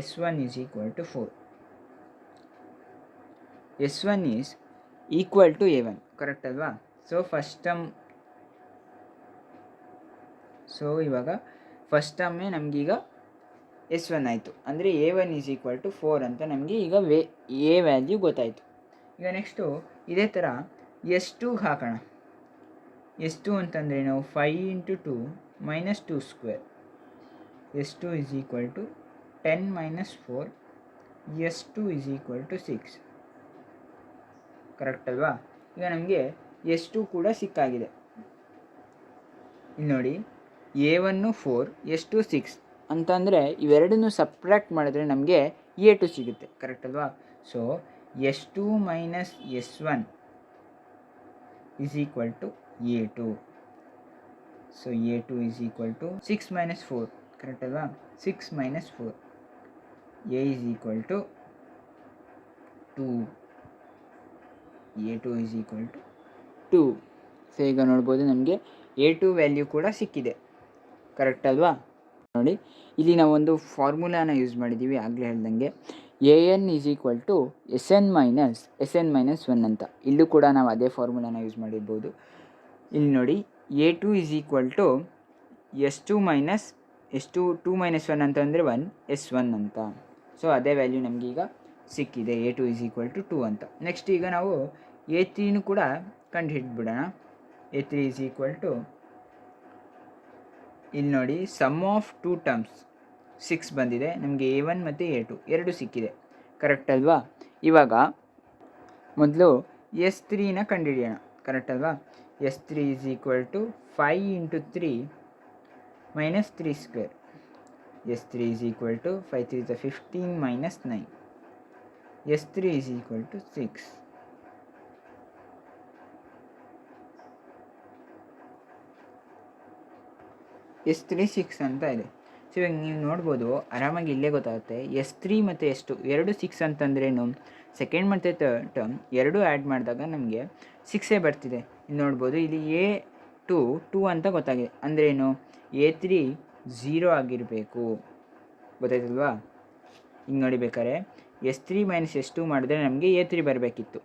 S1: S1 is equal to 4. S1 is equal to A1. Correct ಅಲ್ವಾ? ಸೊ ಫಸ್ಟ್ ಟರ್ಮ್, ಸೊ ಇವಾಗ ಫಸ್ಟ್ ಟರ್ಮೇ ನಮಗೀಗ S1 ಆಯಿತು. ಅಂದರೆ A1 is equal to 4 ಅಂತ ನಮಗೆ ಈಗ ಎ ವ್ಯಾಲ್ಯೂ ಗೊತ್ತಾಯಿತು. ಈಗ ನೆಕ್ಸ್ಟು ಇದೇ ಥರ S2 ಹಾಕೋಣ. S2 ಅಂತಂದರೆ ನಾವು 5 × 2 - 2 square. S2 is equal to 10 - 4. S2 is equal to 6. Correct ಅಲ್ವಾ? ಈಗ ನಮಗೆ S2 ಕೂಡ ಸಿಕ್ಕಾಗಿದೆ. ಇಲ್ಲಿ ನೋಡಿ, A1 4, S2 6 ಅಂತಂದರೆ ಇವೆರಡನ್ನೂ ಸಬ್ಟ್ರ್ಯಾಕ್ಟ್ ಮಾಡಿದ್ರೆ ನಮಗೆ A2 ಸಿಗುತ್ತೆ. ಕರೆಕ್ಟ್ ಅಲ್ವಾ? So S2 - S1 is equal to A2. So A2 is equal to 6 - 4. Correct ಅಲ್ವಾ? 6 - 4. A is equal to 2. A2 is equal to 2. So ಈಗ ನೋಡ್ಬೋದು, ನಮಗೆ A2 ವ್ಯಾಲ್ಯೂ ಕೂಡ ಸಿಕ್ಕಿದೆ. ಕರೆಕ್ಟ್ ಅಲ್ವಾ? ನೋಡಿ, ಇಲ್ಲಿ ನಾವೊಂದು ಫಾರ್ಮುಲಾನ ಯೂಸ್ ಮಾಡಿದ್ದೀವಿ ಆಗಲೇ ಹೇಳ್ದಂಗೆ. AN is equal to SN - 1 ಅಂತ. ಇಲ್ಲೂ ಕೂಡ ನಾವು ಅದೇ ಫಾರ್ಮುಲಾನ ಯೂಸ್ ಮಾಡಿರ್ಬೋದು. ಇಲ್ಲಿ ನೋಡಿ, A2 is equal to S2 2 - 1 ಅಂತಂದರೆ 1, S1 ಅಂತ. ಸೊ ಅದೇ ವ್ಯಾಲ್ಯೂ ನಮಗೀಗ ಸಿಕ್ಕಿದೆ. A2 is equal to 2 ಅಂತ. ನೆಕ್ಸ್ಟ್ ಈಗ ನಾವು A3 ಕೂಡ ಕಂಡು ಹಿಡಿದ್ಬಿಡೋಣ. A3 is equal to, ಇಲ್ಲಿ ನೋಡಿ, ಸಮ್ ಆಫ್ 2 ಟರ್ಮ್ಸ್ 6 ಬಂದಿದೆ. ನಮಗೆ A1 ಮತ್ತು A2 ಎರಡು ಸಿಕ್ಕಿದೆ. ಕರೆಕ್ಟ್ ಅಲ್ವಾ? ಇವಾಗ ಮೊದಲು S3ನ ಕಂಡುಹಿಡಿಯೋಣ. ಕರೆಕ್ಟ್ ಅಲ್ವಾ? S3 is equal to 5 × 3 - 3 square. S3 is equal to 5 3 is 15 - 9. S3 is equal to 6. S3 6 ಅಂತ ಇದೆ. ಸೊ ಇವಾಗ ನೀವು ನೋಡ್ಬೋದು, ಆರಾಮಾಗಿ ಇಲ್ಲೇ ಗೊತ್ತಾಗುತ್ತೆ. S3 ಮತ್ತು S2 ಎರಡು 6 ಅಂತಂದ್ರೇನು? ಸೆಕೆಂಡ್ ಮತ್ತು ಥರ್ಡ್ ಟರ್ಮ್ ಎರಡೂ ಆ್ಯಡ್ ಮಾಡಿದಾಗ ನಮಗೆ 6 ಬರ್ತಿದೆ. ಇಲ್ಲಿ ನೋಡ್ಬೋದು, ಇಲ್ಲಿ A2 2 ಅಂತ ಗೊತ್ತಾಗಿದೆ. ಅಂದ್ರೇನು? A3 0 ಆಗಿರಬೇಕು. ಗೊತ್ತಾಯ್ತಲ್ವಾ? ಹಿಂಗೆ ನೋಡಿ ಬೇಕಾದ್ರೆ S3 - S2 ಮಾಡಿದ್ರೆ ನಮಗೆ A3 ಬರಬೇಕಿತ್ತು,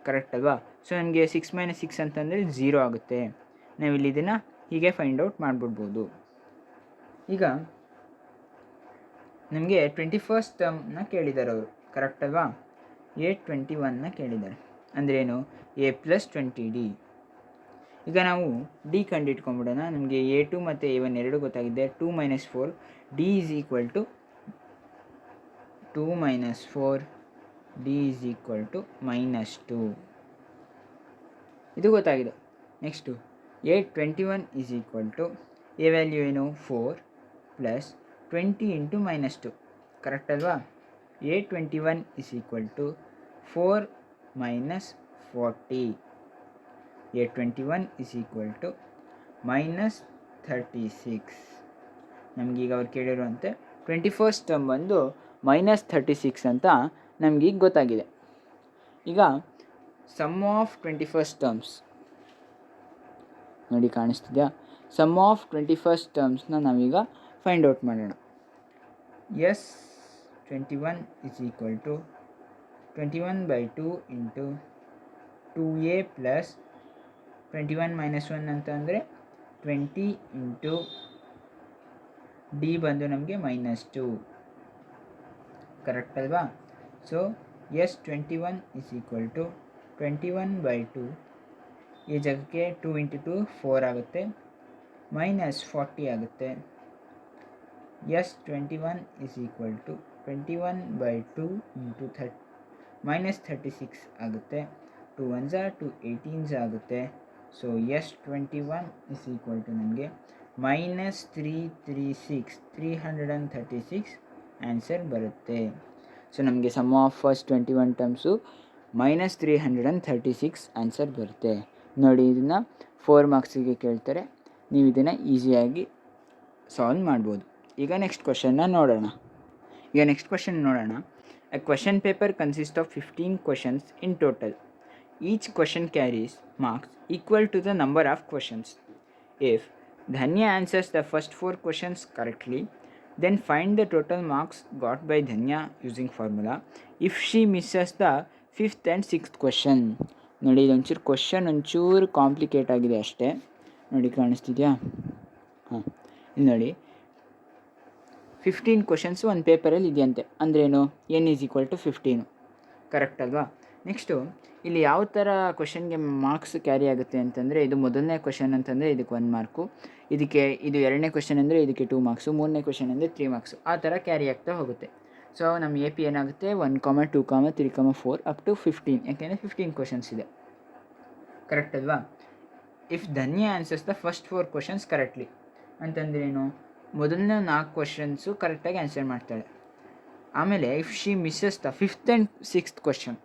S1: ಕರೆಕ್ಟ್ ಅಲ್ವಾ? ಸೊ ನಮಗೆ 6 - 6 ಅಂತಂದರೆ 0 ಆಗುತ್ತೆ. ನಾವಿಲ್ಲಿ ಇದನ್ನು ಹೀಗೆ ಫೈಂಡ್ ಔಟ್ ಮಾಡಿಬಿಡ್ಬೋದು. ಈಗ ನಮಗೆ 21st ಟರ್ಮ್ನ ಕೇಳಿದ್ದಾರೆ ಅವರು, ಕರೆಕ್ಟ್ ಅಲ್ವಾ? A21ನ ಕೇಳಿದ್ದಾರೆ. ಅಂದ್ರೇನು? A+20D. ಈಗ ನಾವು ಡಿ ಕಂಡಿಟ್ಕೊಂಡ್ಬಿಡೋಣ. ನಮಗೆ A2 ಮತ್ತು A1 ಎರಡು ಗೊತ್ತಾಗಿದೆ. 2 - 4 D = 2 - 4 D = -2. ಇದು ಗೊತ್ತಾಗಿದೆ. ನೆಕ್ಸ್ಟು A21 A ವ್ಯಾಲ್ಯೂ ಏನು? 4 + 20 × -2, ಕರೆಕ್ಟ್ ಅಲ್ವಾ? A21 4 - 40. A21 -36. ನಮಗೀಗ ಅವ್ರು ಕೇಳಿರುವಂತೆ 21st ಟರ್ಮ್ ಬಂದು -36 ಅಂತ ನಮಗೀಗ ಗೊತ್ತಾಗಿದೆ. ಈಗ ಸಮ್ ಆಫ್ 21st ಟರ್ಮ್ಸ್ ನೋಡಿ, ಕಾಣಿಸ್ತಿದೆಯಾ? ಸಮ್ ಆಫ್ 21st ಟರ್ಮ್ಸ್ನ ನಾವೀಗ ಫೈಂಡ್ ಔಟ್ ಮಾಡೋಣ. S21 21/2 × 2A + 21 - 1 ಅಂತ ಅಂದರೆ 20 × D ಬಂದು ನಮಗೆ -2, ಕರೆಕ್ಟ್ ಅಲ್ವಾ? ಸೊ S21 21/2, ಈ ಜಾಗಕ್ಕೆ 2 × 2 4 ಆಗುತ್ತೆ, -40 ಆಗುತ್ತೆ. S21 21/2 × -36 ಆಗುತ್ತೆ. 2 1s 2 18s ಆಗುತ್ತೆ. ಸೊ S21 ನಮಗೆ -336 ಆನ್ಸರ್ ಬರುತ್ತೆ. ಸೊ ನಮಗೆ sum of first 21 terms -336 answer ಬರುತ್ತೆ. ನೋಡಿ, ಇದನ್ನು 4 ಮಾರ್ಕ್ಸಿಗೆ ಕೇಳ್ತಾರೆ. ನೀವು ಇದನ್ನು ಈಸಿಯಾಗಿ ಸಾಲ್ವ್ ಮಾಡ್ಬೋದು. ಈಗ ನೆಕ್ಸ್ಟ್ ಕ್ವಶನ್ನ ನೋಡೋಣ. A question paper consists of 15 questions in total. Each question carries marks equal to the number of questions. If Dhanya answers the first 4 questions correctly, then find the total marks got by Dhanya using formula. If she misses the 5th and 6th question. ನೋಡಿ, ಇದೊಂಚೂರು ಕ್ವಶನ್ ಒಂಚೂರು ಕಾಂಪ್ಲಿಕೇಟ್ ಆಗಿದೆ ಅಷ್ಟೇ. ನೋಡಿ, ಕಾಣಿಸ್ತಿದೆಯಾ? ಹಾಂ, ಇಲ್ಲಿ ನೋಡಿ, 15 ಕ್ವಶನ್ಸು ಒಂದು ಪೇಪರಲ್ಲಿ ಇದೆಯಂತೆ. ಅಂದ್ರೇನು? n = 15, ಕರೆಕ್ಟ್ ಅಲ್ವಾ? ನೆಕ್ಸ್ಟು ಇಲ್ಲಿ ಯಾವ ಥರ ಕ್ವಶನ್ಗೆ ಮಾರ್ಕ್ಸ್ ಕ್ಯಾರಿ ಆಗುತ್ತೆ ಅಂತಂದರೆ, ಇದು ಮೊದಲನೇ ಕ್ವಶನ್ ಅಂತಂದರೆ ಇದಕ್ಕೆ 1 ಮಾರ್ಕು, ಇದು ಎರಡನೇ ಕ್ವಶನ್ ಅಂದರೆ ಇದಕ್ಕೆ 2 ಮಾರ್ಕ್ಸು, ಮೂರನೇ ಕ್ವಶನ್ ಅಂದರೆ 3 ಮಾರ್ಕ್ಸು, ಆ ಥರ ಕ್ಯಾರಿ ಆಗ್ತಾ ಹೋಗುತ್ತೆ. ಸೊ ನಮ್ಮ AP ಏನಾಗುತ್ತೆ? 1, 2, 3, 4 ಅಪ್ ಟು 15, ಯಾಕೆಂದರೆ 15 ಕ್ವಶನ್ಸ್ ಇದೆ, ಕರೆಕ್ಟ್ ಅಲ್ವಾ? If Dhanya answers the first 4 questions correctly ಅಂತಂದ್ರೇನು? ಮೊದಲನೇ 4 ಕ್ವಶನ್ಸು ಕರೆಕ್ಟಾಗಿ ಆನ್ಸರ್ ಮಾಡ್ತಾಳೆ. ಆಮೇಲೆ if she misses the 5th and 6th question,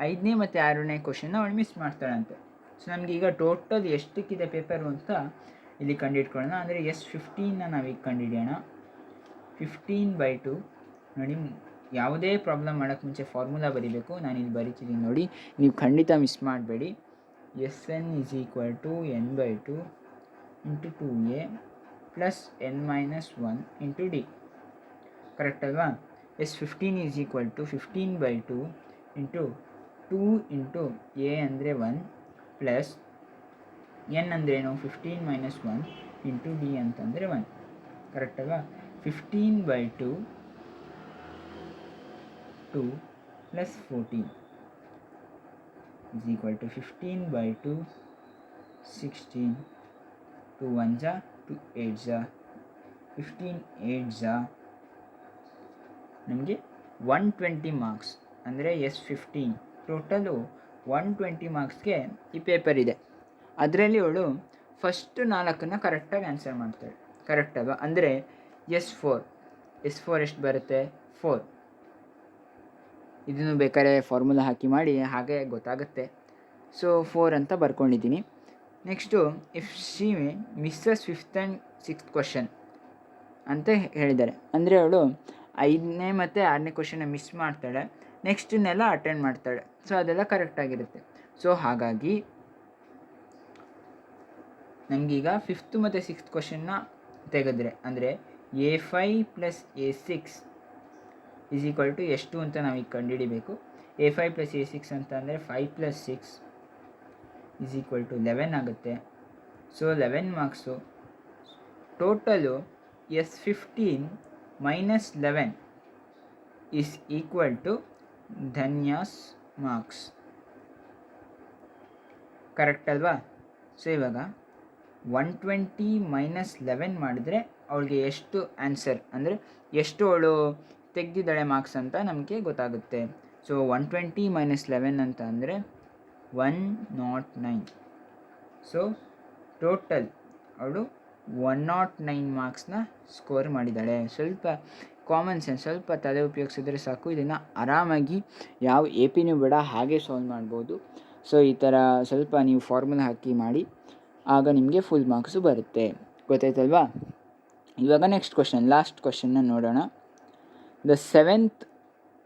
S1: 5ನೇ ಮತ್ತು 6ನೇ ಕ್ವಶನ್ನ ಅವಳು ಮಿಸ್ ಮಾಡ್ತಾಳಂತೆ. ಸೊ ನಮಗೀಗ ಟೋಟಲ್ ಎಷ್ಟಕ್ಕಿದೆ ಪೇಪರು ಅಂತ ಇಲ್ಲಿ ಕಂಡುಹಿಡ್ಕೊಳ್ಳೋಣ. ಅಂದರೆ S15ನ ನಾವೀಗ ಕಂಡುಹಿಡಿಯೋಣ. 15/2 ನೋಡಿ, ಯಾವುದೇ ಪ್ರಾಬ್ಲಮ್ ಮಾಡೋಕ್ಕೆ ಮುಂಚೆ ಫಾರ್ಮುಲಾ ಬರೀಬೇಕು. ನಾನು ಇಲ್ಲಿ ಬರೀತಿದ್ದೀನಿ ನೋಡಿ, ನೀವು ಖಂಡಿತ ಮಿಸ್ ಮಾಡಬೇಡಿ. Sn = n/2 × 2A + n - 1 × D, correct ಅಲ್ವಾ? S15 15/2 × 2 × A ಅಂದರೆ 1 ಪ್ಲಸ್ n ಅಂದ್ರೇನು? 15 - 1 × D ಅಂತಂದರೆ 1, ಕರೆಕ್ಟ್ ಅಲ್ವಾ? 15/2 2 + 14 = 15/2 16, 2 1s 2 8s 15 8s ನಮಗೆ 120 ಮಾರ್ಕ್ಸ್. ಅಂದರೆ S15 ಟೋಟಲು 120 ಮಾರ್ಕ್ಸ್ಗೆ ಈ ಪೇಪರ್ ಇದೆ. ಅದರಲ್ಲಿ ಅವಳು ಫಸ್ಟ್ 4ನ್ನು ಕರೆಕ್ಟಾಗಿ ಆನ್ಸರ್ ಮಾಡ್ತಾಳೆ, ಕರೆಕ್ಟ್ ಅಲ್ವಾ? ಅಂದರೆ S4 ಎಷ್ಟು ಬರುತ್ತೆ? 4. ಇದನ್ನು ಬೇಕಾದ್ರೆ ಫಾರ್ಮುಲಾ ಹಾಕಿ ಮಾಡಿ, ಹಾಗೆ ಗೊತ್ತಾಗುತ್ತೆ. ಸೊ 4 ಅಂತ ಬರ್ಕೊಂಡಿದ್ದೀನಿ. Next if she misses 5th and 6th question ಅಂತ ಹೇಳಿದ್ದಾರೆ. ಅಂದರೆ ಅವಳು 5ನೇ ಮತ್ತು 6ನೇ ಕ್ವಶನ್ನ ಮಿಸ್ ಮಾಡ್ತಾಳೆ, ನೆಕ್ಸ್ಟನ್ನೆಲ್ಲ ಅಟೆಂಡ್ ಮಾಡ್ತಾಳೆ. ಸೊ ಅದೆಲ್ಲ ಕರೆಕ್ಟಾಗಿರುತ್ತೆ. ಸೊ ಹಾಗಾಗಿ ನಮಗೀಗ 5th ಮತ್ತು 6th ಕ್ವಶನ್ನ ತೆಗೆದ್ರೆ, ಅಂದರೆ A5 + A6 is equal to ಎಷ್ಟು ಅಂತ ನಾವೀಗ ಕಂಡುಹಿಡಿಬೇಕು. A5 + A6 ಅಂತ ಅಂದರೆ 5 + 6 ಈಸ್ ಈಕ್ವಲ್ ಟು 11 ಆಗುತ್ತೆ. So 11 marks. Total S15 - 11 is equal to ಧನ್ಯಾಸ್ ಮಾರ್ಕ್ಸ್. ಕರೆಕ್ಟ್ ಅಲ್ವಾ? ಸೊ ಇವಾಗ 120 - 11 ಮಾಡಿದರೆ ಅವಳಿಗೆ ಎಷ್ಟು ಆನ್ಸರ್ ಅಂದರೆ ಎಷ್ಟು ಅವಳು ತೆಗೆದಿದ್ದಾಳೆ ಮಾರ್ಕ್ಸ್ ಅಂತ ನಮಗೆ ಗೊತ್ತಾಗುತ್ತೆ. ಸೊ 120 - 11 ಅಂತ ಅಂದರೆ 109. ಸೊ ಟೋಟಲ್ ಅವಳು 109 ಮಾರ್ಕ್ಸ್ನ ಸ್ಕೋರ್ ಮಾಡಿದ್ದಾಳೆ. ಸ್ವಲ್ಪ ಕಾಮನ್ ಸೆನ್ಸ್, ಸ್ವಲ್ಪ ತಲೆ ಉಪಯೋಗಿಸಿದ್ರೆ ಸಾಕು, ಇದನ್ನು ಆರಾಮಾಗಿ ಯಾವ AP ಬೇಡ ಹಾಗೆ ಸಾಲ್ವ್ ಮಾಡ್ಬೋದು. ಸೊ ಈ ಥರ ಸ್ವಲ್ಪ ನೀವು ಫಾರ್ಮುಲಾ ಹಾಕಿ ಮಾಡಿ, ಆಗ ನಿಮಗೆ ಫುಲ್ ಮಾರ್ಕ್ಸು ಬರುತ್ತೆ. ಗೊತ್ತಾಯ್ತಲ್ವಾ? ಇವಾಗ ನೆಕ್ಸ್ಟ್ ಕ್ವಶನ್, ಲಾಸ್ಟ್ ಕ್ವಶನ್ನ ನೋಡೋಣ. The 7th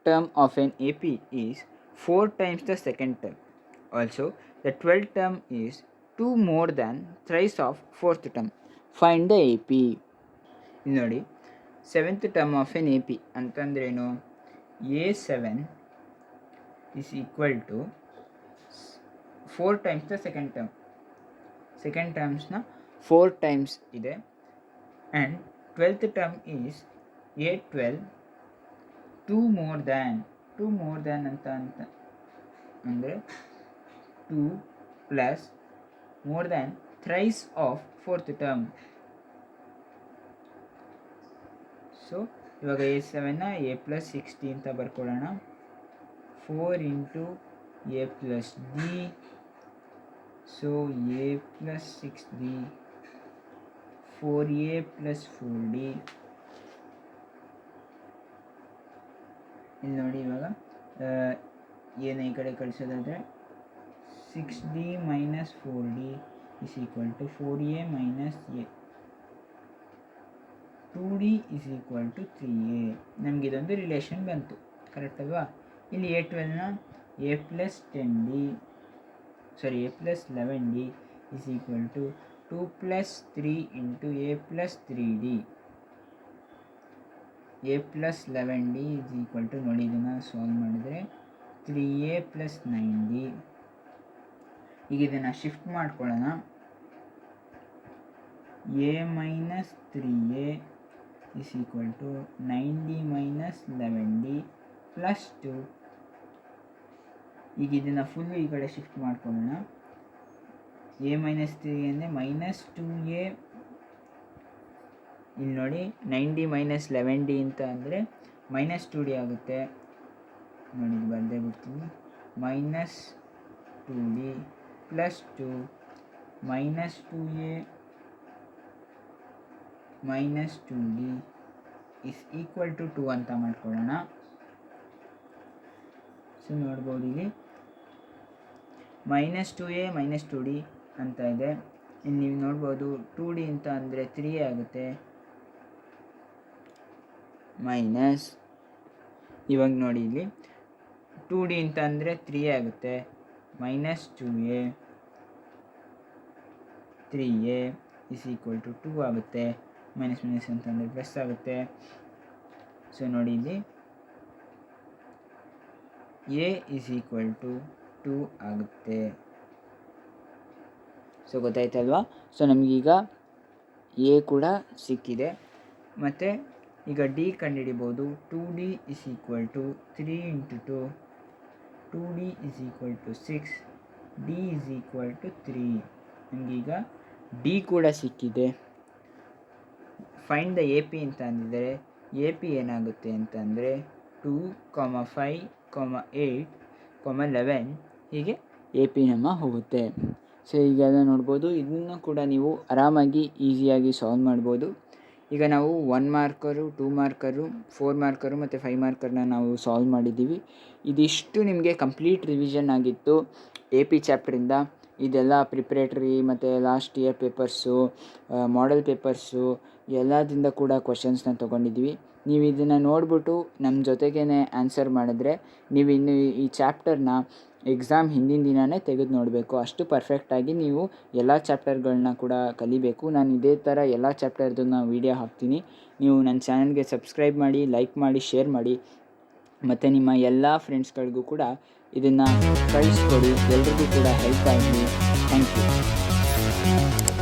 S1: term of an AP is 4 times the second term. Also, the 12th term is 2 more than thrice of 4th term. Find the AP. ಇಲ್ಲಿ ನೋಡಿ, 7th term of an AP ಅಂತಂದ್ರೇನು? A7 is equal to 4 times the second term. Second ಟರ್ಮ್ಸ್ನ 4 times ಇದೆ. And 12th term is A12 2 more than ಅಂತ ಅಂದರೆ 2 plus more than thrice of 4th term. So ಇವಾಗ A7ನ A + 60 ಅಂತ ಬರ್ಕೊಳ್ಳೋಣ. 4 × A + D. So A + 6D 4A + 4D. ಇಲ್ಲಿ ನೋಡಿ, ಇವಾಗ ಏನು ಈ ಕಡೆ ಕಳಿಸೋದಾದರೆ 6D - 4D is equal to 4A - A. 2D is equal to 3A. ನಮಗೆ ಇದೊಂದು ರಿಲೇಷನ್ ಬಂತು. ಕರೆಕ್ಟ್ ಅಲ್ವಾ? ಇಲ್ಲಿ A12ನ A + 11D is equal to 2 + 3 × A + 3D. A + 11D is equal to, ನೋಡಿ ಇದನ್ನು ಸಾಲ್ವ್ ಮಾಡಿದರೆ 3A + 9D. ಈಗ ಇದನ್ನು ಶಿಫ್ಟ್ ಮಾಡ್ಕೊಳ್ಳೋಣ. A - 3A is equal to 9D - 11D + 2. ಈಗ ಇದನ್ನು ಫುಲ್ಲು ಈ ಕಡೆ ಶಿಫ್ಟ್ ಮಾಡ್ಕೊಳ್ಳೋಣ. A - 3 ಅಂದರೆ -2A. ಇಲ್ಲಿ ನೋಡಿ, 9D - 11D ಅಂತ ಅಂದರೆ -2D ಆಗುತ್ತೆ. ನೋಡಿ ಇದು ಬರದೇ ಬಿಡ್ತೀನಿ. -2D + 2 -2A - 2D is equal to 2 ಅಂತ ಮಾಡ್ಕೊಳ್ಳೋಣ. ಸೊ ನೋಡ್ಬೋದು, ಇಲ್ಲಿ -2A - 2D ಅಂತ ಇದೆ. ಇಲ್ಲಿ ನೀವು ನೋಡ್ಬೋದು 2D ಅಂತ ಅಂದರೆ 3A ಆಗುತ್ತೆ. ಮೈನಸ್, ಇವಾಗ ನೋಡಿ ಇಲ್ಲಿ 2D ಅಂತ ಅಂದರೆ 3A ಆಗುತ್ತೆ. -2A 3A is equal to 2 ಆಗುತ್ತೆ. ಮೈನಸ್ ಅಂತಂದರೆ ಪ್ಲಸ್ ಆಗುತ್ತೆ. ಸೊ ನೋಡಿ ಇಲ್ಲಿ A is equal to 2 ಆಗುತ್ತೆ. ಸೊ ಗೊತ್ತಾಯ್ತಲ್ವಾ? ಸೊ ನಮಗೀಗ A ಕೂಡ ಸಿಕ್ಕಿದೆ. ಮತ್ತು ಈಗ D ಕಂಡುಹಿಡಿಬೋದು. 2D is equal to 3 × 2. 2D is equal to 6. D is equal to 3. ನಮಗೀಗ D ಕೂಡ ಸಿಕ್ಕಿದೆ. ಫೈಂಡ್ ದ AP ಅಂತ ಅಂದಿದ್ದಾರೆ. AP ಏನಾಗುತ್ತೆ ಅಂತಂದರೆ 2, 5, 8, 11 ಹೀಗೆ AP ನಮ್ಮ ಹೋಗುತ್ತೆ. ಸೊ ಈಗೆಲ್ಲ ನೋಡ್ಬೋದು, ಇದನ್ನು ಕೂಡ ನೀವು ಆರಾಮಾಗಿ ಈಸಿಯಾಗಿ ಸಾಲ್ವ್ ಮಾಡ್ಬೋದು. ಈಗ ನಾವು 1 ಮಾರ್ಕರು, 2 ಮಾರ್ಕರು, 4 ಮಾರ್ಕರು ಮತ್ತು 5 ಮಾರ್ಕರ್ನ ನಾವು ಸಾಲ್ವ್ ಮಾಡಿದ್ದೀವಿ. ಇದಿಷ್ಟು ನಿಮಗೆ ಕಂಪ್ಲೀಟ್ ರಿವಿಷನ್ ಆಗಿತ್ತು AP ಚಾಪ್ಟ್ರಿಂದ. ಇದೆಲ್ಲ ಪ್ರಿಪ್ರೇಟ್ರಿ ಮತ್ತು last year papers, model papers ಎಲ್ಲದಿಂದ ಕೂಡ ಕ್ವಶನ್ಸ್ನ ತೊಗೊಂಡಿದ್ದೀವಿ. ನೀವು ಇದನ್ನು ನೋಡಿಬಿಟ್ಟು ನಮ್ಮ ಜೊತೆಗೇ ಆನ್ಸರ್ ಮಾಡಿದ್ರೆ ನೀವು ಇನ್ನು ಈ ಚಾಪ್ಟರ್ನ ಎಕ್ಸಾಮ್ ಹಿಂದಿನ ದಿನವೇ ತೆಗೆದು ನೋಡಬೇಕು. ಅಷ್ಟು ಪರ್ಫೆಕ್ಟಾಗಿ ನೀವು ಎಲ್ಲ ಚಾಪ್ಟರ್ಗಳನ್ನ ಕೂಡ ಕಲಿಬೇಕು. ನಾನು ಇದೇ ಥರ ಎಲ್ಲ ಚಾಪ್ಟರ್ದನ್ನ ವೀಡಿಯೋ ಹಾಕ್ತೀನಿ. ನೀವು ನನ್ನ ಚಾನಲ್ಗೆ ಸಬ್ಸ್ಕ್ರೈಬ್ ಮಾಡಿ, ಲೈಕ್ ಮಾಡಿ, ಶೇರ್ ಮಾಡಿ. ಮತ್ತು ನಿಮ್ಮ ಎಲ್ಲ ಫ್ರೆಂಡ್ಸ್ಗಳಿಗೂ ಕೂಡ ಇದನ್ನು ಕಳಿಸ್ಕೊಡಿ. ಎಲ್ರಿಗೂ ಕೂಡ ಹೆಲ್ಪ್ ಆಗಲಿ. Thank you.